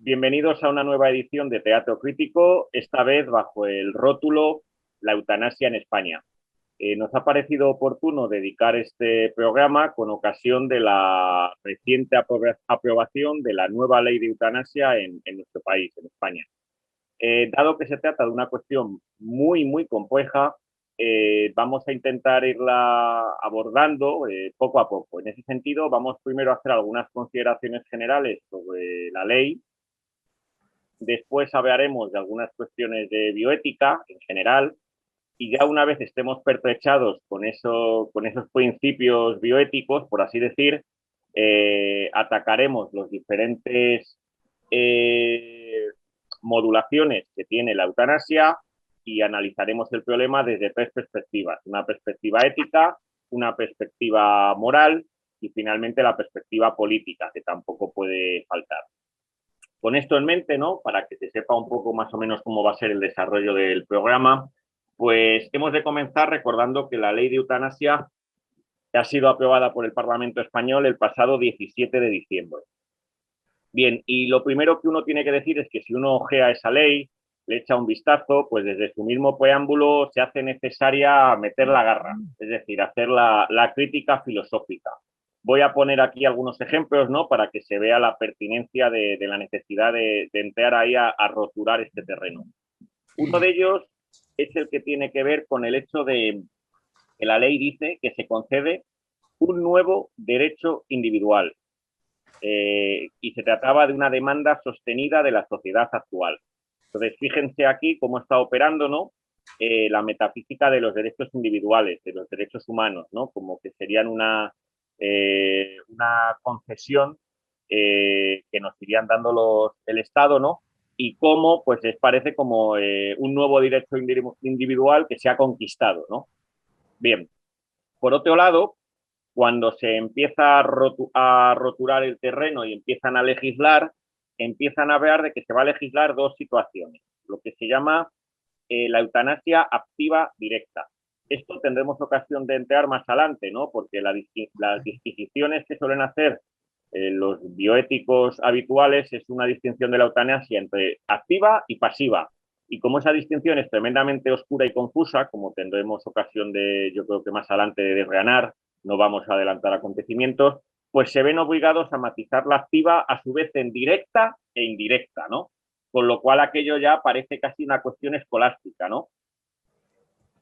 Bienvenidos a una nueva edición de Teatro Crítico, esta vez bajo el rótulo La eutanasia en España. Nos ha parecido oportuno dedicar este programa con ocasión de la reciente aprobación de la nueva ley de eutanasia en nuestro país, en España. Dado que se trata de una cuestión muy compleja, vamos a intentar irla abordando poco a poco. En ese sentido, vamos primero a hacer algunas consideraciones generales sobre la ley. Después hablaremos de algunas cuestiones de bioética en general y ya una vez estemos pertrechados con esos principios bioéticos, por así decir, atacaremos los diferentes eh, modulaciones que tiene la eutanasia y analizaremos el problema desde tres perspectivas: una perspectiva ética, una perspectiva moral y finalmente la perspectiva política, que tampoco puede faltar. Con esto en mente, ¿no? Para que se sepa un poco más o menos cómo va a ser el desarrollo del programa, pues hemos de comenzar recordando que la ley de eutanasia ha sido aprobada por el Parlamento español el pasado 17 de diciembre. Bien, y lo primero que uno tiene que decir es que si uno ojea esa ley, le echa un vistazo, pues desde su mismo preámbulo se hace necesaria meter la garra, es decir, hacer la crítica filosófica. Voy a poner aquí algunos ejemplos, ¿no? Para que se vea la pertinencia de la necesidad de entrar ahí a roturar este terreno. Uno de ellos es el que tiene que ver con el hecho de que la ley dice que se concede un nuevo derecho individual, y se trataba de una demanda sostenida de la sociedad actual. Entonces, fíjense aquí cómo está operando, ¿no? La metafísica de los derechos individuales, de los derechos humanos, ¿no? Como que serían una concesión que nos irían dando el Estado, ¿no? Y cómo, pues les parece como un nuevo derecho individual que se ha conquistado, ¿no? Bien, por otro lado, cuando se empieza a roturar el terreno y empiezan a legislar, empiezan a hablar de que se va a legislar dos situaciones, lo que se llama la eutanasia activa directa. Esto tendremos ocasión de entrar más adelante, ¿no? Porque las disquisiciones que suelen hacer los bioéticos habituales es una distinción de la eutanasia entre activa y pasiva. Y como esa distinción es tremendamente oscura y confusa, como tendremos ocasión de, yo creo que más adelante, de desgranar, no vamos a adelantar acontecimientos, pues se ven obligados a matizar la activa a su vez en directa e indirecta, ¿no? Con lo cual aquello ya parece casi una cuestión escolástica, ¿no?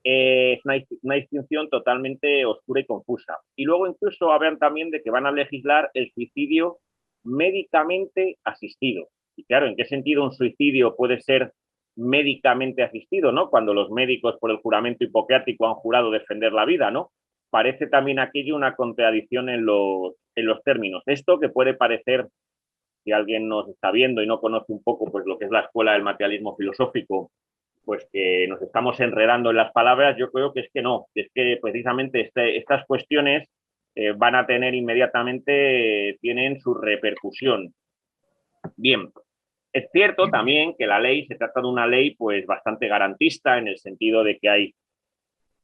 Es una distinción totalmente oscura y confusa. Y luego incluso hablan también de que van a legislar el suicidio médicamente asistido. Y claro, ¿en qué sentido un suicidio puede ser médicamente asistido, ¿no? Cuando los médicos por el juramento hipocrático han jurado defender la vida, ¿no? Parece también aquello una contradicción en los términos. Esto que puede parecer, si alguien nos está viendo y no conoce un poco pues lo que es la escuela del materialismo filosófico, pues que nos estamos enredando en las palabras, yo creo que es que no, es que precisamente estas cuestiones van a tener inmediatamente, tienen su repercusión. Bien, es cierto también que la ley se trata de una ley pues bastante garantista en el sentido de que hay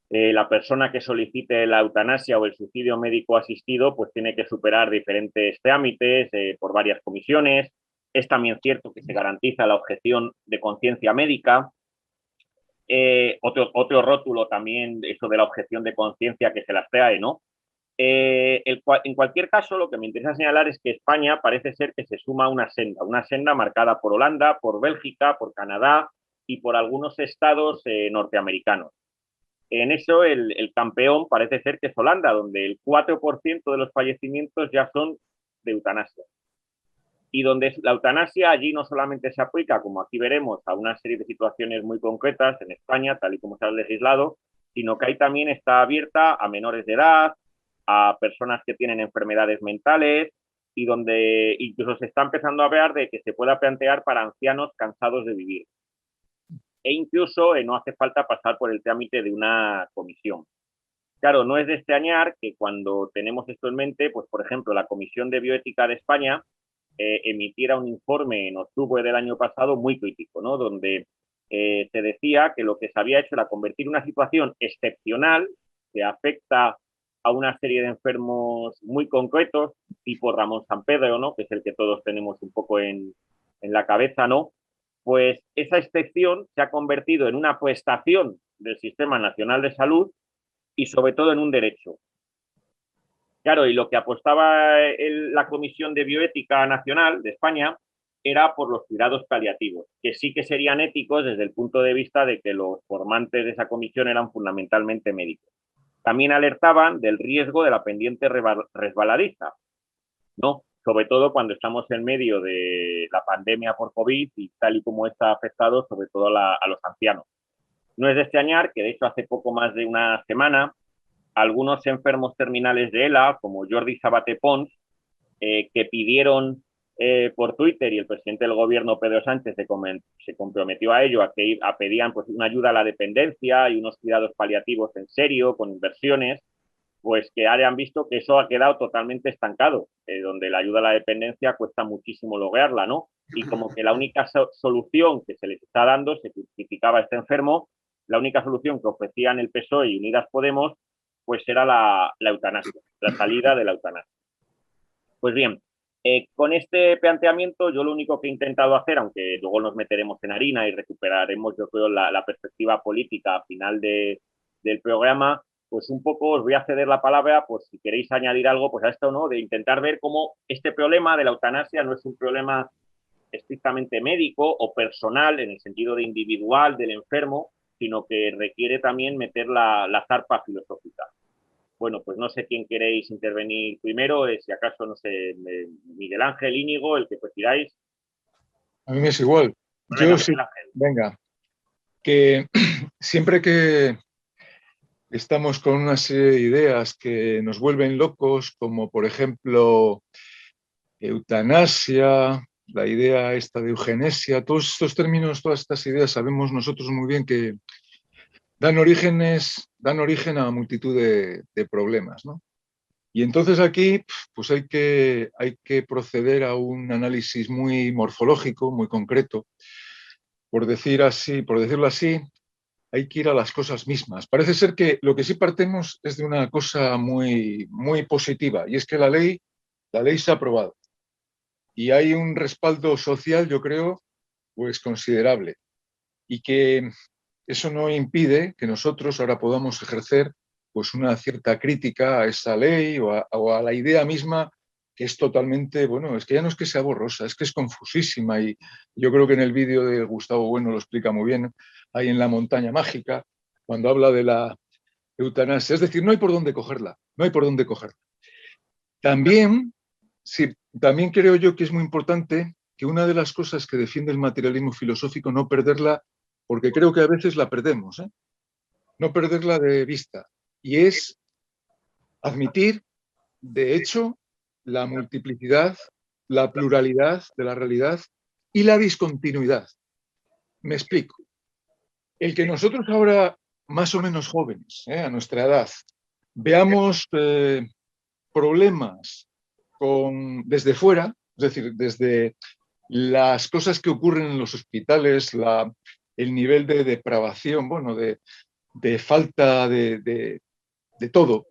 la persona que solicite la eutanasia o el suicidio médico asistido pues tiene que superar diferentes trámites por varias comisiones. Es también cierto que se garantiza la objeción de conciencia médica. Otro rótulo también, eso de la objeción de conciencia que se las trae, ¿no? En cualquier caso, lo que me interesa señalar es que España parece ser que se suma a una senda marcada por Holanda, por Bélgica, por Canadá y por algunos estados norteamericanos. En eso el campeón parece ser que es Holanda, donde el 4% de los fallecimientos ya son de eutanasia. Y donde la eutanasia allí no solamente se aplica, como aquí veremos, a una serie de situaciones muy concretas en España, tal y como se ha legislado, sino que ahí también está abierta a menores de edad, a personas que tienen enfermedades mentales y donde incluso se está empezando a hablar de que se pueda plantear para ancianos cansados de vivir. E incluso no hace falta pasar por el trámite de una comisión. Claro, no es de extrañar que cuando tenemos esto en mente, pues por ejemplo, la Comisión de Bioética de España emitiera un informe en octubre del año pasado muy crítico, ¿no? Donde se decía que lo que se había hecho era convertir una situación excepcional que afecta a una serie de enfermos muy concretos, tipo Ramón Sampedro, ¿no? Que es el que todos tenemos un poco en la cabeza, ¿no? Pues esa excepción se ha convertido en una prestación del Sistema Nacional de Salud y sobre todo en un derecho. Claro, y lo que apostaba la Comisión de Bioética Nacional de España era por los cuidados paliativos, que sí que serían éticos desde el punto de vista de que los formantes de esa comisión eran fundamentalmente médicos. También alertaban del riesgo de la pendiente resbaladiza, ¿no? Sobre todo cuando estamos en medio de la pandemia por COVID y tal y como está afectado sobre todo a los ancianos. No es de extrañar que, de hecho, hace poco más de una semana, algunos enfermos terminales de ELA, como Jordi Sabate Pons, que pidieron por Twitter, y el presidente del gobierno, Pedro Sánchez, se comprometió a ello, a pedían pues, una ayuda a la dependencia y unos cuidados paliativos en serio, con inversiones, pues que hayan visto que eso ha quedado totalmente estancado, donde la ayuda a la dependencia cuesta muchísimo lograrla, ¿no? Y como que la única solución que se les está dando, se justificaba este enfermo, la única solución que ofrecían el PSOE y Unidas Podemos, pues era la eutanasia, la salida de la eutanasia. Pues bien, con este planteamiento yo lo único que he intentado hacer, aunque luego nos meteremos en harina y recuperaremos, yo creo, la perspectiva política al final del programa, pues un poco os voy a ceder la palabra, pues si queréis añadir algo, pues a esto, ¿no? De intentar ver cómo este problema de la eutanasia no es un problema estrictamente médico o personal, en el sentido de individual del enfermo, sino que requiere también meter la zarpa filosófica. Bueno, pues no sé quién queréis intervenir primero, si acaso, no sé, Miguel Ángel, Íñigo, el que prefieráis. A mí me es igual. Venga, Yo sí, Miguel Ángel. venga, que siempre que estamos con una serie de ideas que nos vuelven locos, como por ejemplo eutanasia, la idea esta de eugenesia, todos estos términos, todas estas ideas, sabemos nosotros muy bien que dan origen a multitud de problemas, ¿no? Y entonces aquí pues hay que proceder a un análisis muy morfológico, muy concreto. Por decirlo así, hay que ir a las cosas mismas. Parece ser que lo que sí partemos es de una cosa muy, muy positiva, y es que la ley se ha aprobado. Y hay un respaldo social, yo creo, pues considerable. Y que eso no impide que nosotros ahora podamos ejercer pues una cierta crítica a esa ley o a la idea misma, que es totalmente, bueno, es que ya no es que sea borrosa, es que es confusísima, y yo creo que en el vídeo de Gustavo Bueno lo explica muy bien, ahí en La montaña mágica, cuando habla de la eutanasia, es decir, no hay por dónde cogerla, no hay por dónde cogerla. También, sí, también creo yo que es muy importante que una de las cosas que defiende el materialismo filosófico, no perderla, porque creo que a veces la perdemos, no perderla de vista, y es admitir, de hecho, la multiplicidad, la pluralidad de la realidad y la discontinuidad. Me explico. El que nosotros ahora, más o menos jóvenes, a nuestra edad, veamos problemas desde fuera, es decir, desde las cosas que ocurren en los hospitales, el nivel de depravación, bueno, de falta de todo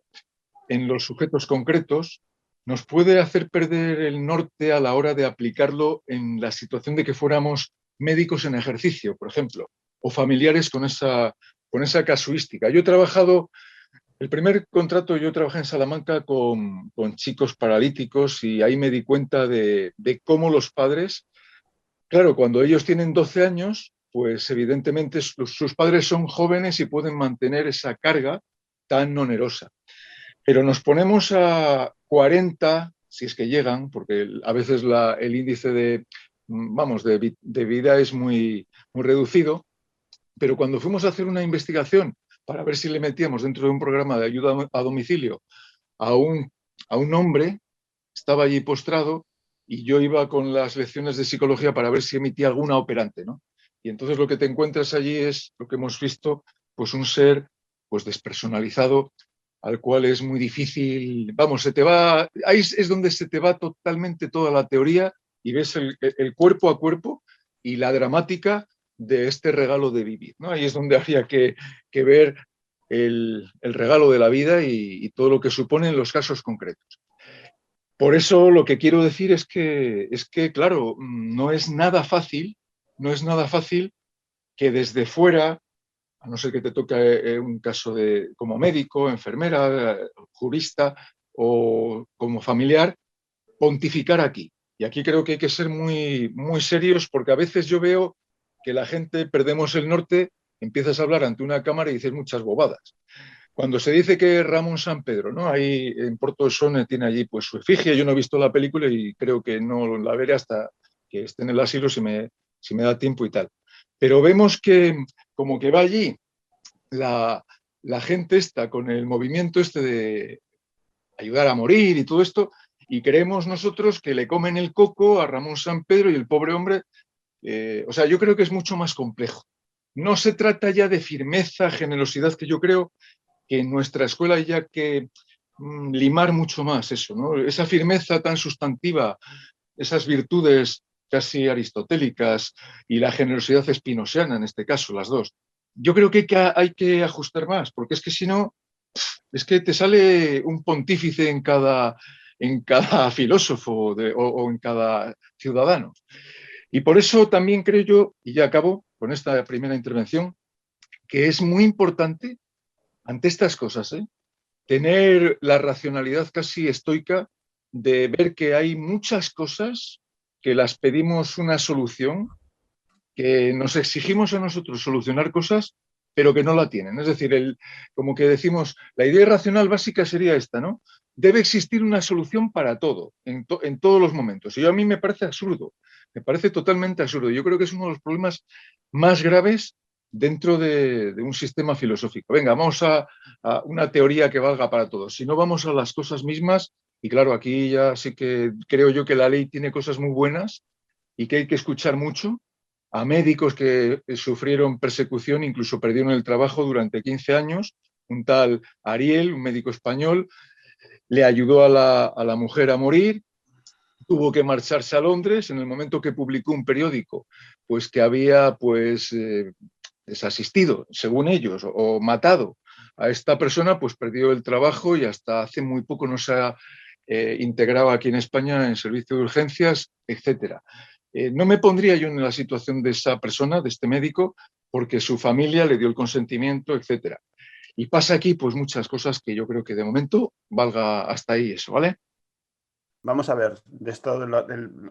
en los sujetos concretos, nos puede hacer perder el norte a la hora de aplicarlo en la situación de que fuéramos médicos en ejercicio, por ejemplo, o familiares con esa casuística. Yo he trabajado, el primer contrato yo trabajé en Salamanca con chicos paralíticos, y ahí me di cuenta de cómo los padres, claro, cuando ellos tienen 12 años, pues evidentemente sus padres son jóvenes y pueden mantener esa carga tan onerosa. Pero nos ponemos a 40, si es que llegan, porque a veces el índice de vida es muy, muy reducido, pero cuando fuimos a hacer una investigación para ver si le metíamos dentro de un programa de ayuda a domicilio a un hombre, estaba allí postrado, y yo iba con las lecciones de psicología para ver si emitía alguna operante, ¿no? Y entonces lo que te encuentras allí es lo que hemos visto, pues un ser pues despersonalizado, al cual es muy difícil, vamos, ahí es donde se te va totalmente toda la teoría, y ves el cuerpo a cuerpo y la dramática de este regalo de vivir, ¿no? Ahí es donde habría que ver el regalo de la vida y todo lo que supone en los casos concretos. Por eso lo que quiero decir es que, claro, no es nada fácil que desde fuera, a no ser que te toque un caso como médico, enfermera, jurista o como familiar, pontificar aquí. Y aquí creo que hay que ser muy, muy serios porque a veces yo veo que la gente perdemos el norte, empiezas a hablar ante una cámara y dices muchas bobadas. Cuando se dice que Ramón San Pedro, ¿no? Ahí en Porto Son tiene allí pues su efigie, yo no he visto la película y creo que no la veré hasta que esté en el asilo si me da tiempo y tal. Pero vemos que como que va allí la gente está con el movimiento este de ayudar a morir y todo esto, y creemos nosotros que le comen el coco a Ramón San Pedro y el pobre hombre. O sea, yo creo que es mucho más complejo. No se trata ya de firmeza, generosidad, que yo creo que en nuestra escuela hay ya que limar mucho más eso, ¿no? Esa firmeza tan sustantiva, esas virtudes casi aristotélicas y la generosidad espinosiana, en este caso, las dos. Yo creo que hay que ajustar más, porque es que si no, es que te sale un pontífice en cada filósofo o en cada ciudadano. Y por eso también creo yo, y ya acabo con esta primera intervención, que es muy importante ante estas cosas, tener la racionalidad casi estoica de ver que hay muchas cosas que las pedimos una solución, que nos exigimos a nosotros solucionar cosas, pero que no la tienen. Es decir, como que decimos, la idea racional básica sería esta, ¿no? Debe existir una solución para todo, en todos los momentos. Y a mí me parece absurdo, me parece totalmente absurdo. Yo creo que es uno de los problemas más graves dentro de un sistema filosófico. Venga, vamos a una teoría que valga para todos. Si no vamos a las cosas mismas, y claro, aquí ya sí que creo yo que la ley tiene cosas muy buenas y que hay que escuchar mucho a médicos que sufrieron persecución, incluso perdieron el trabajo durante 15 años. Un tal Ariel, un médico español, le ayudó a la mujer a morir, tuvo que marcharse a Londres en el momento que publicó un periódico, pues que había pues desasistido, según ellos, o matado a esta persona, pues perdió el trabajo y hasta hace muy poco no se ha integrado aquí en España en servicio de urgencias, etcétera. No me pondría yo en la situación de esa persona, de este médico, porque su familia le dio el consentimiento, etcétera. Y pasa aquí pues muchas cosas que yo creo que de momento valga hasta ahí eso, ¿vale? Vamos a ver, de esto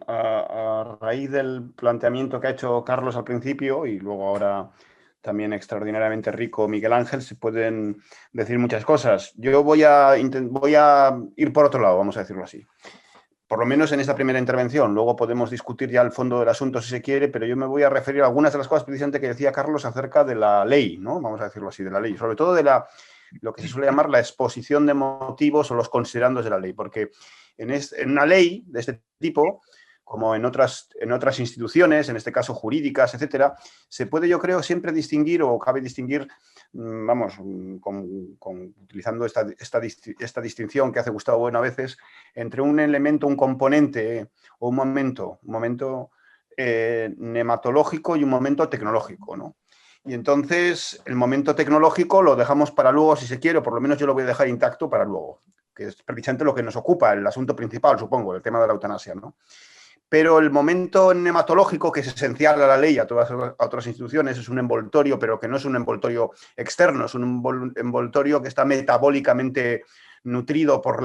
a raíz del planteamiento que ha hecho Carlos al principio y luego ahora también extraordinariamente rico Miguel Ángel, se pueden decir muchas cosas. Yo voy a ir por otro lado, vamos a decirlo así. Por lo menos en esta primera intervención. Luego podemos discutir ya el fondo del asunto si se quiere, pero yo me voy a referir a algunas de las cocas precisamente que decía Carlos acerca de la ley, ¿no? Vamos a decirlo así, de la ley. Sobre todo de lo que se suele llamar la exposición de motivos o los considerandos de la ley. Porque en una ley de este tipo, como en otras instituciones, en este caso jurídicas, etcétera, se puede, yo creo, siempre distinguir o cabe distinguir, vamos, utilizando esta distinción que hace Gustavo Bueno a veces, entre un elemento, un componente o un momento nematológico y un momento tecnológico, ¿no? Y entonces el momento tecnológico lo dejamos para luego, si se quiere, o por lo menos yo lo voy a dejar intacto para luego, que es precisamente lo que nos ocupa, el asunto principal, supongo, el tema de la eutanasia, ¿no? Pero el momento nematológico, que es esencial a la ley, a otras instituciones, es un envoltorio, pero que no es un envoltorio externo, es un envoltorio que está metabólicamente nutrido por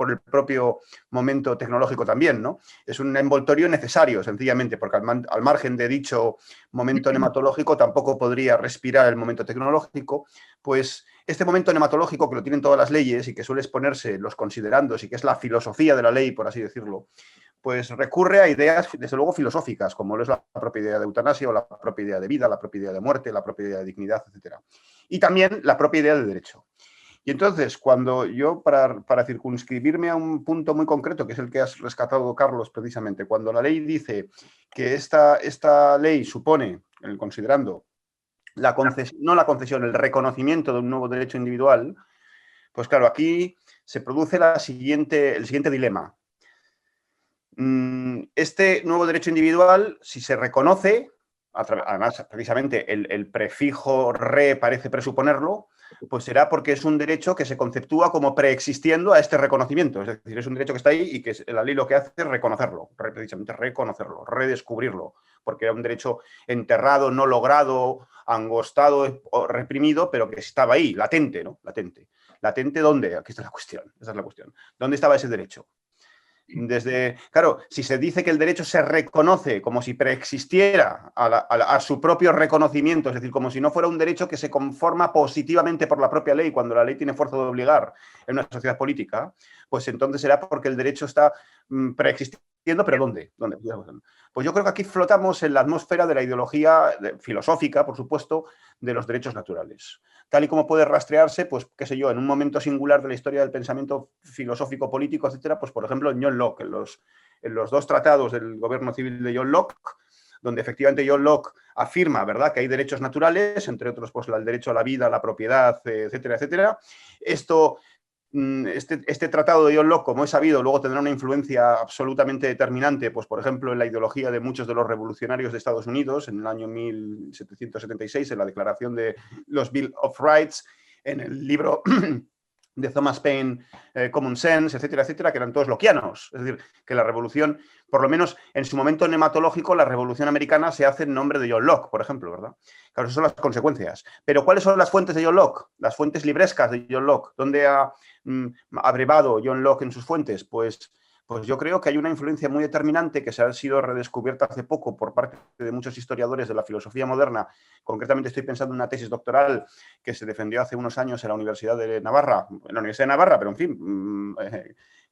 el propio momento tecnológico también, ¿no? Es un envoltorio necesario, sencillamente, porque al margen de dicho momento nematológico tampoco podría respirar el momento tecnológico, pues este momento nematológico que lo tienen todas las leyes y que suele exponerse los considerandos y que es la filosofía de la ley, por así decirlo, pues recurre a ideas, desde luego, filosóficas, como lo es la propia idea de eutanasia o la propia idea de vida, la propia idea de muerte, la propia idea de dignidad, etc. Y también la propia idea de derecho. Y entonces, cuando yo, para circunscribirme a un punto muy concreto, que es el que has rescatado, Carlos, precisamente, cuando la ley dice que esta ley supone, considerando no la concesión, el reconocimiento de un nuevo derecho individual, pues claro, aquí se produce el siguiente dilema. Este nuevo derecho individual, si se reconoce, además, precisamente el prefijo re parece presuponerlo, pues será porque es un derecho que se conceptúa como preexistiendo a este reconocimiento. Es decir, es un derecho que está ahí y que la ley lo que hace es reconocerlo, precisamente reconocerlo, redescubrirlo, porque era un derecho enterrado, no logrado, angostado o reprimido, pero que estaba ahí, latente, ¿no? Latente. ¿Latente dónde? Aquí está la cuestión. Esa es la cuestión. ¿Dónde estaba ese derecho? Claro, si se dice que el derecho se reconoce como si preexistiera a su propio reconocimiento, es decir, como si no fuera un derecho que se conforma positivamente por la propia ley, cuando la ley tiene fuerza de obligar en una sociedad política, pues entonces será porque el derecho está preexistiendo, pero ¿dónde? Pues yo creo que aquí flotamos en la atmósfera de la ideología filosófica, por supuesto, de los derechos naturales. Tal y como puede rastrearse, pues, qué sé yo, en un momento singular de la historia del pensamiento filosófico, político, etcétera, pues, por ejemplo, en John Locke, en los dos tratados del gobierno civil de John Locke, donde efectivamente John Locke afirma, ¿verdad?, que hay derechos naturales, entre otros, pues, el derecho a la vida, a la propiedad, etcétera, etcétera. Este tratado de John Locke, como es sabido, luego tendrá una influencia absolutamente determinante, pues, por ejemplo, en la ideología de muchos de los revolucionarios de Estados Unidos, en el año 1776, en la declaración de los Bill of Rights, en el libro de Thomas Paine, Common Sense, etcétera, etcétera, que eran todos lockeanos. Es decir, que la revolución, por lo menos en su momento nematológico, la revolución americana se hace en nombre de John Locke, por ejemplo, ¿verdad? Claro, esas son las consecuencias. Pero ¿cuáles son las fuentes de John Locke? Las fuentes librescas de John Locke. ¿Dónde ha abrevado John Locke en sus fuentes? Pues yo creo que hay una influencia muy determinante que se ha sido redescubierta hace poco por parte de muchos historiadores de la filosofía moderna. Concretamente estoy pensando en una tesis doctoral que se defendió hace unos años en la Universidad de Navarra, pero en fin,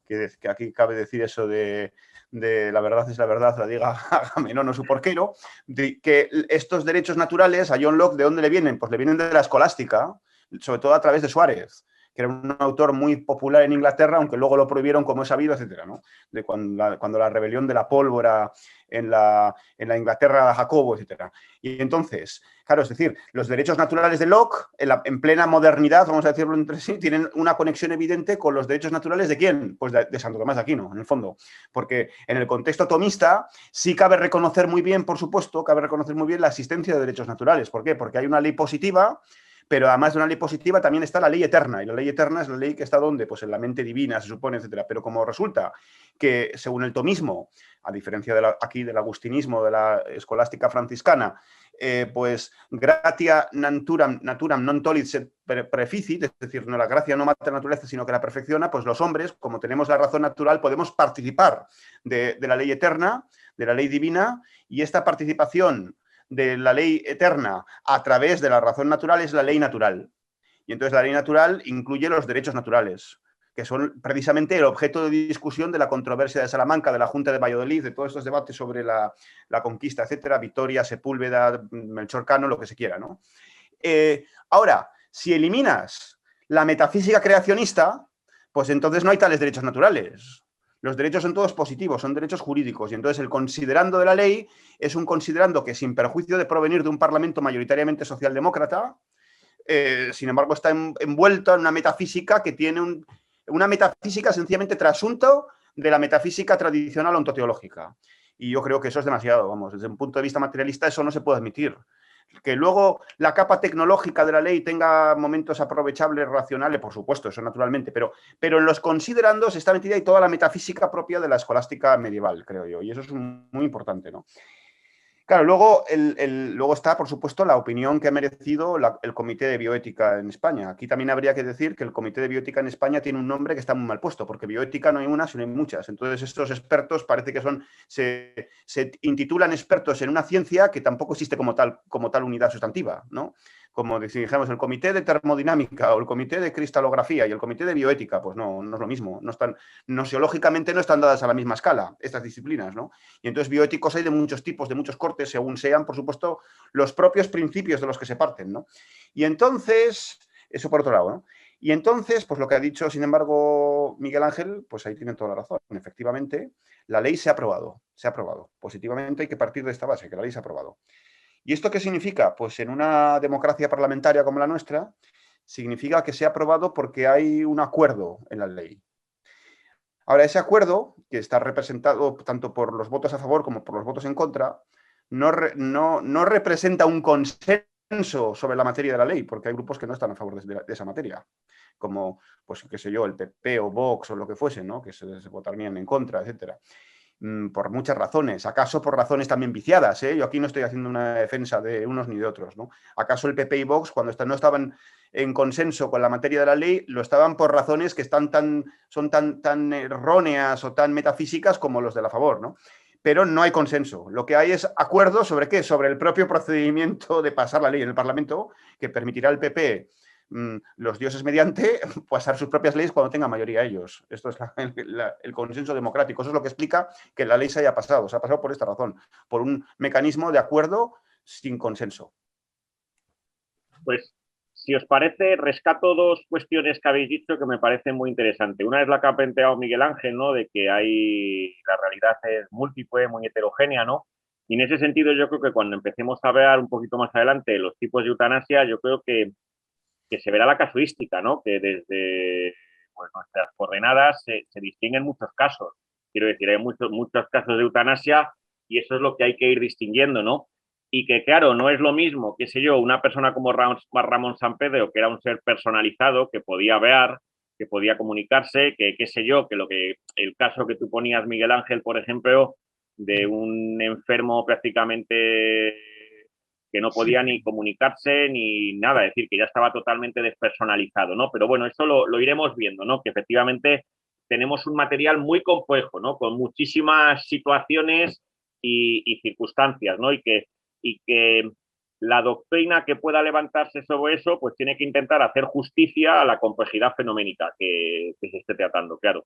que aquí cabe decir eso de la verdad es la verdad, la diga Agamenón o su porquero, de que estos derechos naturales a John Locke, ¿de dónde le vienen? Pues le vienen de la escolástica, sobre todo a través de Suárez, que era un autor muy popular en Inglaterra, aunque luego lo prohibieron, como es sabido, etcétera, ¿no? De cuando la rebelión de la pólvora en la Inglaterra de Jacobo, etcétera. Y entonces, claro, es decir, los derechos naturales de Locke, en plena modernidad, vamos a decirlo entre sí, tienen una conexión evidente con los derechos naturales ¿de quién? Pues de Santo Tomás de Aquino, en el fondo. Porque en el contexto tomista sí cabe reconocer muy bien, por supuesto, la existencia de derechos naturales. ¿Por qué? Porque hay una ley positiva, pero además de una ley positiva también está la ley eterna, y la ley eterna es la ley que está ¿dónde? Pues en la mente divina, se supone, etcétera. Pero como resulta que, según el tomismo, a diferencia aquí del agustinismo, de la escolástica franciscana, pues gratia naturam non tollit sed preficit, es decir, no, la gracia no mata la naturaleza, sino que la perfecciona, pues los hombres, como tenemos la razón natural, podemos participar de la ley eterna, de la ley divina, y esta participación de la ley eterna a través de la razón natural es la ley natural. Y entonces la ley natural incluye los derechos naturales, que son precisamente el objeto de discusión de la controversia de Salamanca, de la Junta de Valladolid, de todos estos debates sobre la conquista, etcétera, Vitoria, Sepúlveda, Melchor Cano, lo que se quiera, ¿no? Ahora, si eliminas la metafísica creacionista, pues entonces no hay tales derechos naturales. Los derechos son todos positivos, son derechos jurídicos. Y entonces el considerando de la ley es un considerando que, sin perjuicio de provenir de un parlamento mayoritariamente socialdemócrata, sin embargo está envuelto en una metafísica que tiene una metafísica sencillamente trasunto de la metafísica tradicional ontoteológica. Y yo creo que eso es demasiado, vamos, desde un punto de vista materialista eso no se puede admitir. Que luego la capa tecnológica de la ley tenga momentos aprovechables, racionales, por supuesto, eso naturalmente, pero en los considerandos está metida ahí toda la metafísica propia de la escolástica medieval, creo yo, y eso es muy importante, ¿no? Claro, luego está, por supuesto, la opinión que ha merecido el Comité de Bioética en España. Aquí también habría que decir que el Comité de Bioética en España tiene un nombre que está muy mal puesto, porque bioética no hay una, sino hay muchas. Entonces, estos expertos parece que se intitulan expertos en una ciencia que tampoco existe como tal unidad sustantiva, ¿no? Como si dijéramos el Comité de Termodinámica o el Comité de Cristalografía y el Comité de Bioética, pues no es lo mismo. Nosiológicamente no están dadas a la misma escala estas disciplinas, ¿no? Y entonces bioéticos hay de muchos tipos, de muchos cortes, según sean, por supuesto, los propios principios de los que se parten, ¿no? Y entonces, eso por otro lado, ¿no? Y entonces, pues lo que ha dicho, sin embargo, Miguel Ángel, pues ahí tienen toda la razón. Efectivamente, la ley se ha aprobado. Positivamente hay que partir de esta base, que la ley se ha aprobado. ¿Y esto qué significa? Pues en una democracia parlamentaria como la nuestra, significa que se ha aprobado porque hay un acuerdo en la ley. Ahora, ese acuerdo, que está representado tanto por los votos a favor como por los votos en contra, no representa un consenso consenso sobre la materia de la ley, porque hay grupos que no están a favor de esa materia, como, pues, qué sé yo, el PP o Vox o lo que fuese, ¿no? Que se votarían en contra, etcétera. Por muchas razones, acaso por razones también viciadas, ¿eh? Yo aquí no estoy haciendo una defensa de unos ni de otros, ¿no? ¿Acaso el PP y Vox, cuando no estaban en consenso con la materia de la ley, lo estaban por razones que son tan erróneas o tan metafísicas como los de la favor, ¿no? Pero no hay consenso. Lo que hay es acuerdo sobre qué, sobre el propio procedimiento de pasar la ley en el Parlamento, que permitirá al PP, los dioses mediante, pasar sus propias leyes cuando tengan mayoría ellos. Esto es el consenso democrático. Eso es lo que explica que la ley se haya pasado. Se ha pasado por esta razón, por un mecanismo de acuerdo sin consenso. Pues, si os parece, rescato dos cuestiones que habéis dicho que me parecen muy interesantes. Una es la que ha planteado Miguel Ángel, ¿no? De que la realidad es múltiple, muy heterogénea, ¿no? Y en ese sentido yo creo que cuando empecemos a ver un poquito más adelante los tipos de eutanasia, yo creo que se verá la casuística, ¿no? Que desde pues, nuestras coordenadas se distinguen muchos casos. Quiero decir, hay muchos casos de eutanasia y eso es lo que hay que ir distinguiendo, ¿no? Y que, claro, no es lo mismo, qué sé yo, una persona como Ramón Sampedro, que era un ser personalizado, que podía ver, que podía comunicarse, que, qué sé yo, el caso que tú ponías, Miguel Ángel, por ejemplo, de un enfermo prácticamente que no podía ni comunicarse ni nada, es decir, que ya estaba totalmente despersonalizado, ¿no? Pero bueno, eso lo iremos viendo, ¿no? Que efectivamente tenemos un material muy complejo, ¿no? Con muchísimas situaciones y circunstancias, ¿no? Y que la doctrina que pueda levantarse sobre eso, pues tiene que intentar hacer justicia a la complejidad fenoménica que se esté tratando, claro.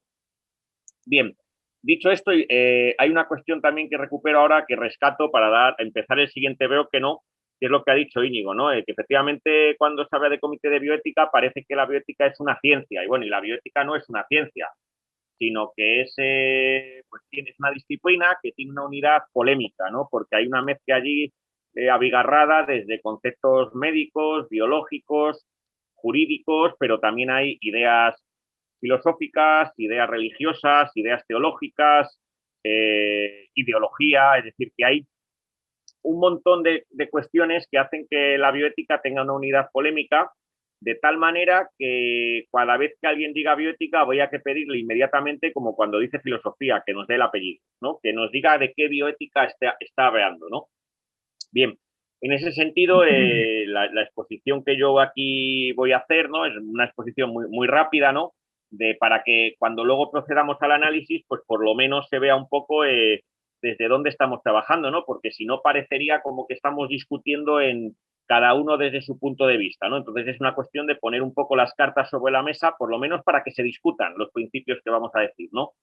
Bien, dicho esto, hay una cuestión también que recupero ahora, que rescato para empezar el siguiente veo que no, que es lo que ha dicho Íñigo, ¿no? Que efectivamente cuando se habla de comité de bioética parece que la bioética es una ciencia, y bueno, y la bioética no es una ciencia, sino que pues tienes una disciplina que tiene una unidad polémica, ¿no? Porque hay una mezcla allí abigarrada desde conceptos médicos, biológicos, jurídicos, pero también hay ideas filosóficas, ideas religiosas, ideas teológicas, ideología, es decir, que hay un montón de cuestiones que hacen que la bioética tenga una unidad polémica, de tal manera que cada vez que alguien diga bioética voy a que pedirle inmediatamente, como cuando dice filosofía, que nos dé el apellido, ¿no? Que nos diga de qué bioética está hablando, ¿no? Bien, en ese sentido, la exposición que yo aquí voy a hacer, ¿no? Es una exposición muy, muy rápida, ¿no? Para que cuando luego procedamos al análisis, pues por lo menos se vea un poco desde dónde estamos trabajando, ¿no? Porque si no parecería como que estamos discutiendo en cada uno desde su punto de vista, ¿no? Entonces es una cuestión de poner un poco las cartas sobre la mesa, por lo menos para que se discutan los principios que vamos a decir, ¿no?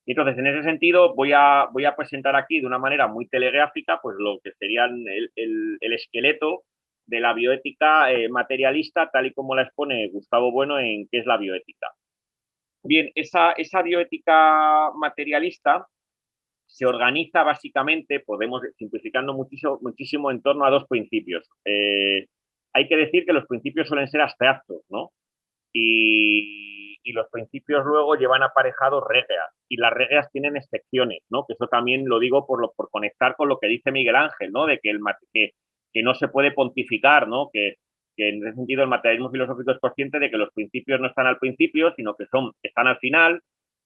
Entonces, en ese sentido, voy a presentar aquí de una manera muy telegráfica pues lo que sería el esqueleto de la bioética materialista, tal y como la expone Gustavo Bueno en ¿Qué es la bioética? Bien, esa bioética materialista se organiza básicamente, podemos simplificando muchísimo en torno a dos principios. Hay que decir que los principios suelen ser abstractos, ¿no? Y los principios luego llevan aparejados reglas y las reglas tienen excepciones, ¿no? Que eso también lo digo por conectar con lo que dice Miguel Ángel, ¿no? De que que no se puede pontificar, ¿no? Que en ese sentido el materialismo filosófico es consciente de que los principios no están al principio, sino que están al final,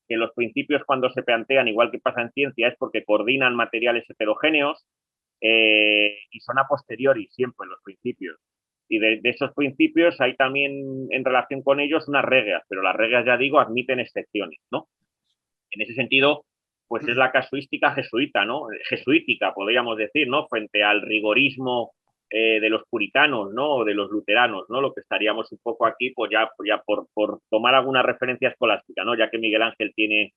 que los principios cuando se plantean, igual que pasa en ciencia, es porque coordinan materiales heterogéneos y son a posteriori siempre los principios. Y de esos principios hay también en relación con ellos unas reglas, pero las reglas, ya digo, admiten excepciones, ¿no? En ese sentido, pues es la casuística jesuita, ¿no? Jesuítica, podríamos decir, ¿no? Frente al rigorismo de los puritanos, ¿no? O de los luteranos, ¿no? Lo que estaríamos un poco aquí, pues ya por tomar alguna referencia escolástica, ¿no? Ya que Miguel Ángel tiene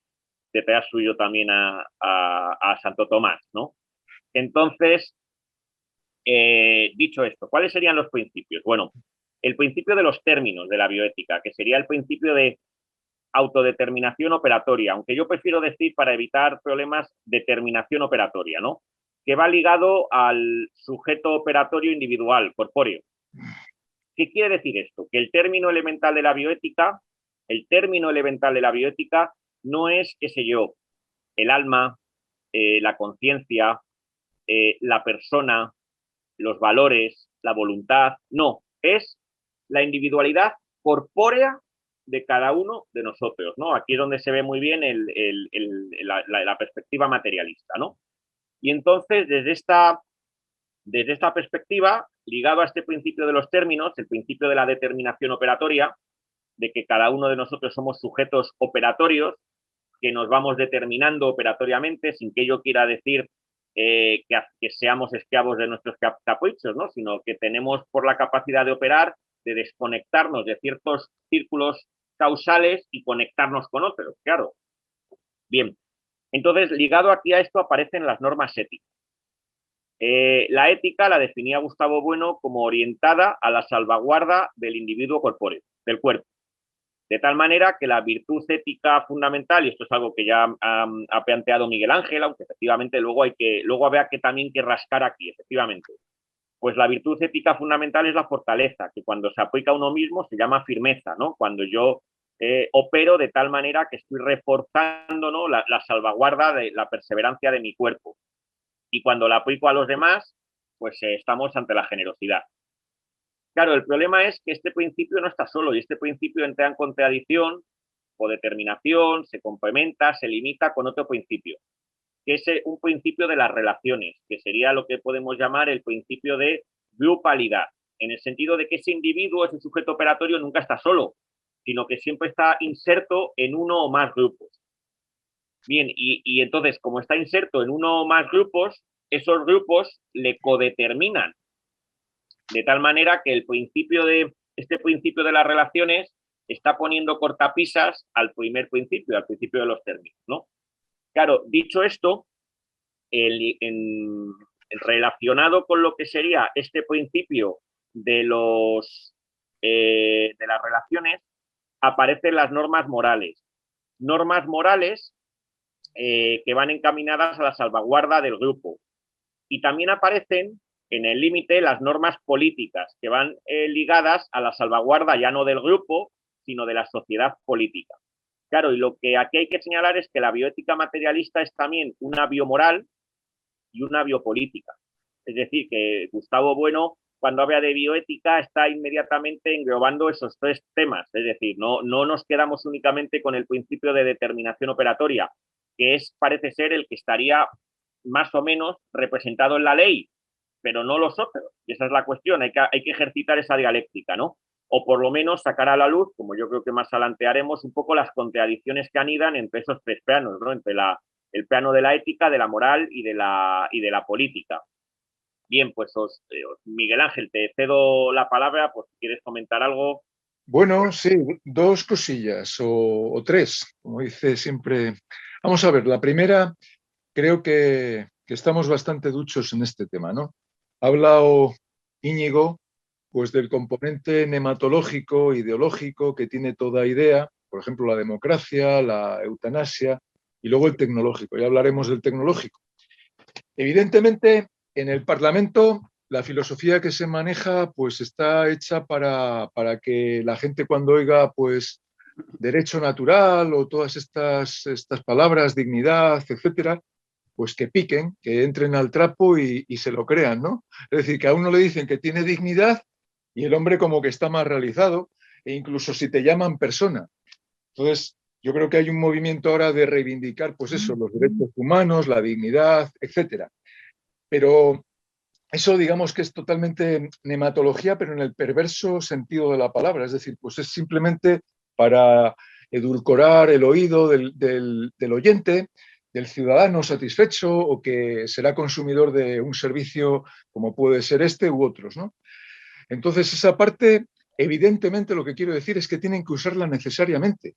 detrás suyo también a Santo Tomás, ¿no? Entonces, dicho esto, ¿cuáles serían los principios? Bueno, el principio de los términos de la bioética, que sería el principio de autodeterminación operatoria, aunque yo prefiero decir, para evitar problemas, determinación operatoria, ¿no? Que va ligado al sujeto operatorio individual, corpóreo. ¿Qué quiere decir esto? Que el término elemental de la bioética no es, qué sé yo, el alma, la conciencia, la persona, los valores, la voluntad, no, es la individualidad corpórea de cada uno de nosotros, ¿no? Aquí es donde se ve muy bien la perspectiva materialista, ¿no? Y entonces, desde esta perspectiva, ligado a este principio de los términos, el principio de la determinación operatoria, de que cada uno de nosotros somos sujetos operatorios, que nos vamos determinando operatoriamente, sin que ello quiera decir que seamos esclavos de nuestros caprichos, ¿no? Sino que tenemos por la capacidad de operar, de desconectarnos de ciertos círculos causales y conectarnos con otros, claro. Bien, entonces, ligado aquí a esto aparecen las normas éticas. La ética la definía Gustavo Bueno como orientada a la salvaguarda del individuo corpóreo, del cuerpo. De tal manera que la virtud ética fundamental, y esto es algo que ya ha planteado Miguel Ángel, aunque efectivamente luego habrá que también que rascar aquí, efectivamente. Pues la virtud ética fundamental es la fortaleza, que cuando se aplica a uno mismo se llama firmeza, ¿no? Cuando yo opero de tal manera que estoy reforzando, ¿no?, la salvaguarda de la perseverancia de mi cuerpo. Y cuando la aplico a los demás, pues estamos ante la generosidad. Claro, el problema es que este principio no está solo y este principio entra en contradicción o determinación, se complementa, se limita con otro principio, que es un principio de las relaciones, que sería lo que podemos llamar el principio de grupalidad, en el sentido de que ese individuo, ese sujeto operatorio nunca está solo, sino que siempre está inserto en uno o más grupos. Bien, y entonces, como está inserto en uno o más grupos, esos grupos le codeterminan, de tal manera que este principio de las relaciones está poniendo cortapisas al primer principio, al principio de los términos, ¿no? Claro, dicho esto, relacionado con lo que sería este principio de las relaciones, aparecen las normas morales. Normas morales que van encaminadas a la salvaguarda del grupo. Y también aparecen en el límite las normas políticas, que van ligadas a la salvaguarda ya no del grupo, sino de la sociedad política. Claro, y lo que aquí hay que señalar es que la bioética materialista es también una biomoral y una biopolítica. Es decir, que Gustavo Bueno, cuando habla de bioética, está inmediatamente englobando esos tres temas. Es decir, no nos quedamos únicamente con el principio de determinación operatoria, que parece ser el que estaría más o menos representado en la ley, pero no los otros. Y esa es la cuestión, hay que ejercitar esa dialéctica, ¿no? O por lo menos sacar a la luz, como yo creo que más adelante haremos, un poco las contradicciones que anidan entre esos tres planos, ¿no? Entre el plano de la ética, de la moral y de la política. Bien, pues Miguel Ángel, te cedo la palabra, pues si quieres comentar algo. Bueno, sí, dos cosillas o tres, como dice siempre. Vamos a ver, la primera, creo que estamos bastante duchos en este tema, ¿no? Ha hablado Íñigo, pues del componente nematológico, ideológico que tiene toda idea, por ejemplo, la democracia, la eutanasia y luego el tecnológico. Ya hablaremos del tecnológico. Evidentemente, en el Parlamento la filosofía que se maneja pues está hecha para que la gente cuando oiga pues derecho natural o todas estas palabras, dignidad, etcétera, pues que piquen, que entren al trapo y se lo crean, ¿no? Es decir, que a uno le dicen que tiene dignidad y el hombre como que está más realizado, e incluso si te llaman persona. Entonces, yo creo que hay un movimiento ahora de reivindicar, pues eso, los derechos humanos, la dignidad, etcétera. Pero eso digamos que es totalmente nematología, pero en el perverso sentido de la palabra. Es decir, pues es simplemente para edulcorar el oído del oyente, del ciudadano satisfecho o que será consumidor de un servicio como puede ser este u otros, ¿no? Entonces, esa parte, evidentemente, lo que quiero decir es que tienen que usarla necesariamente.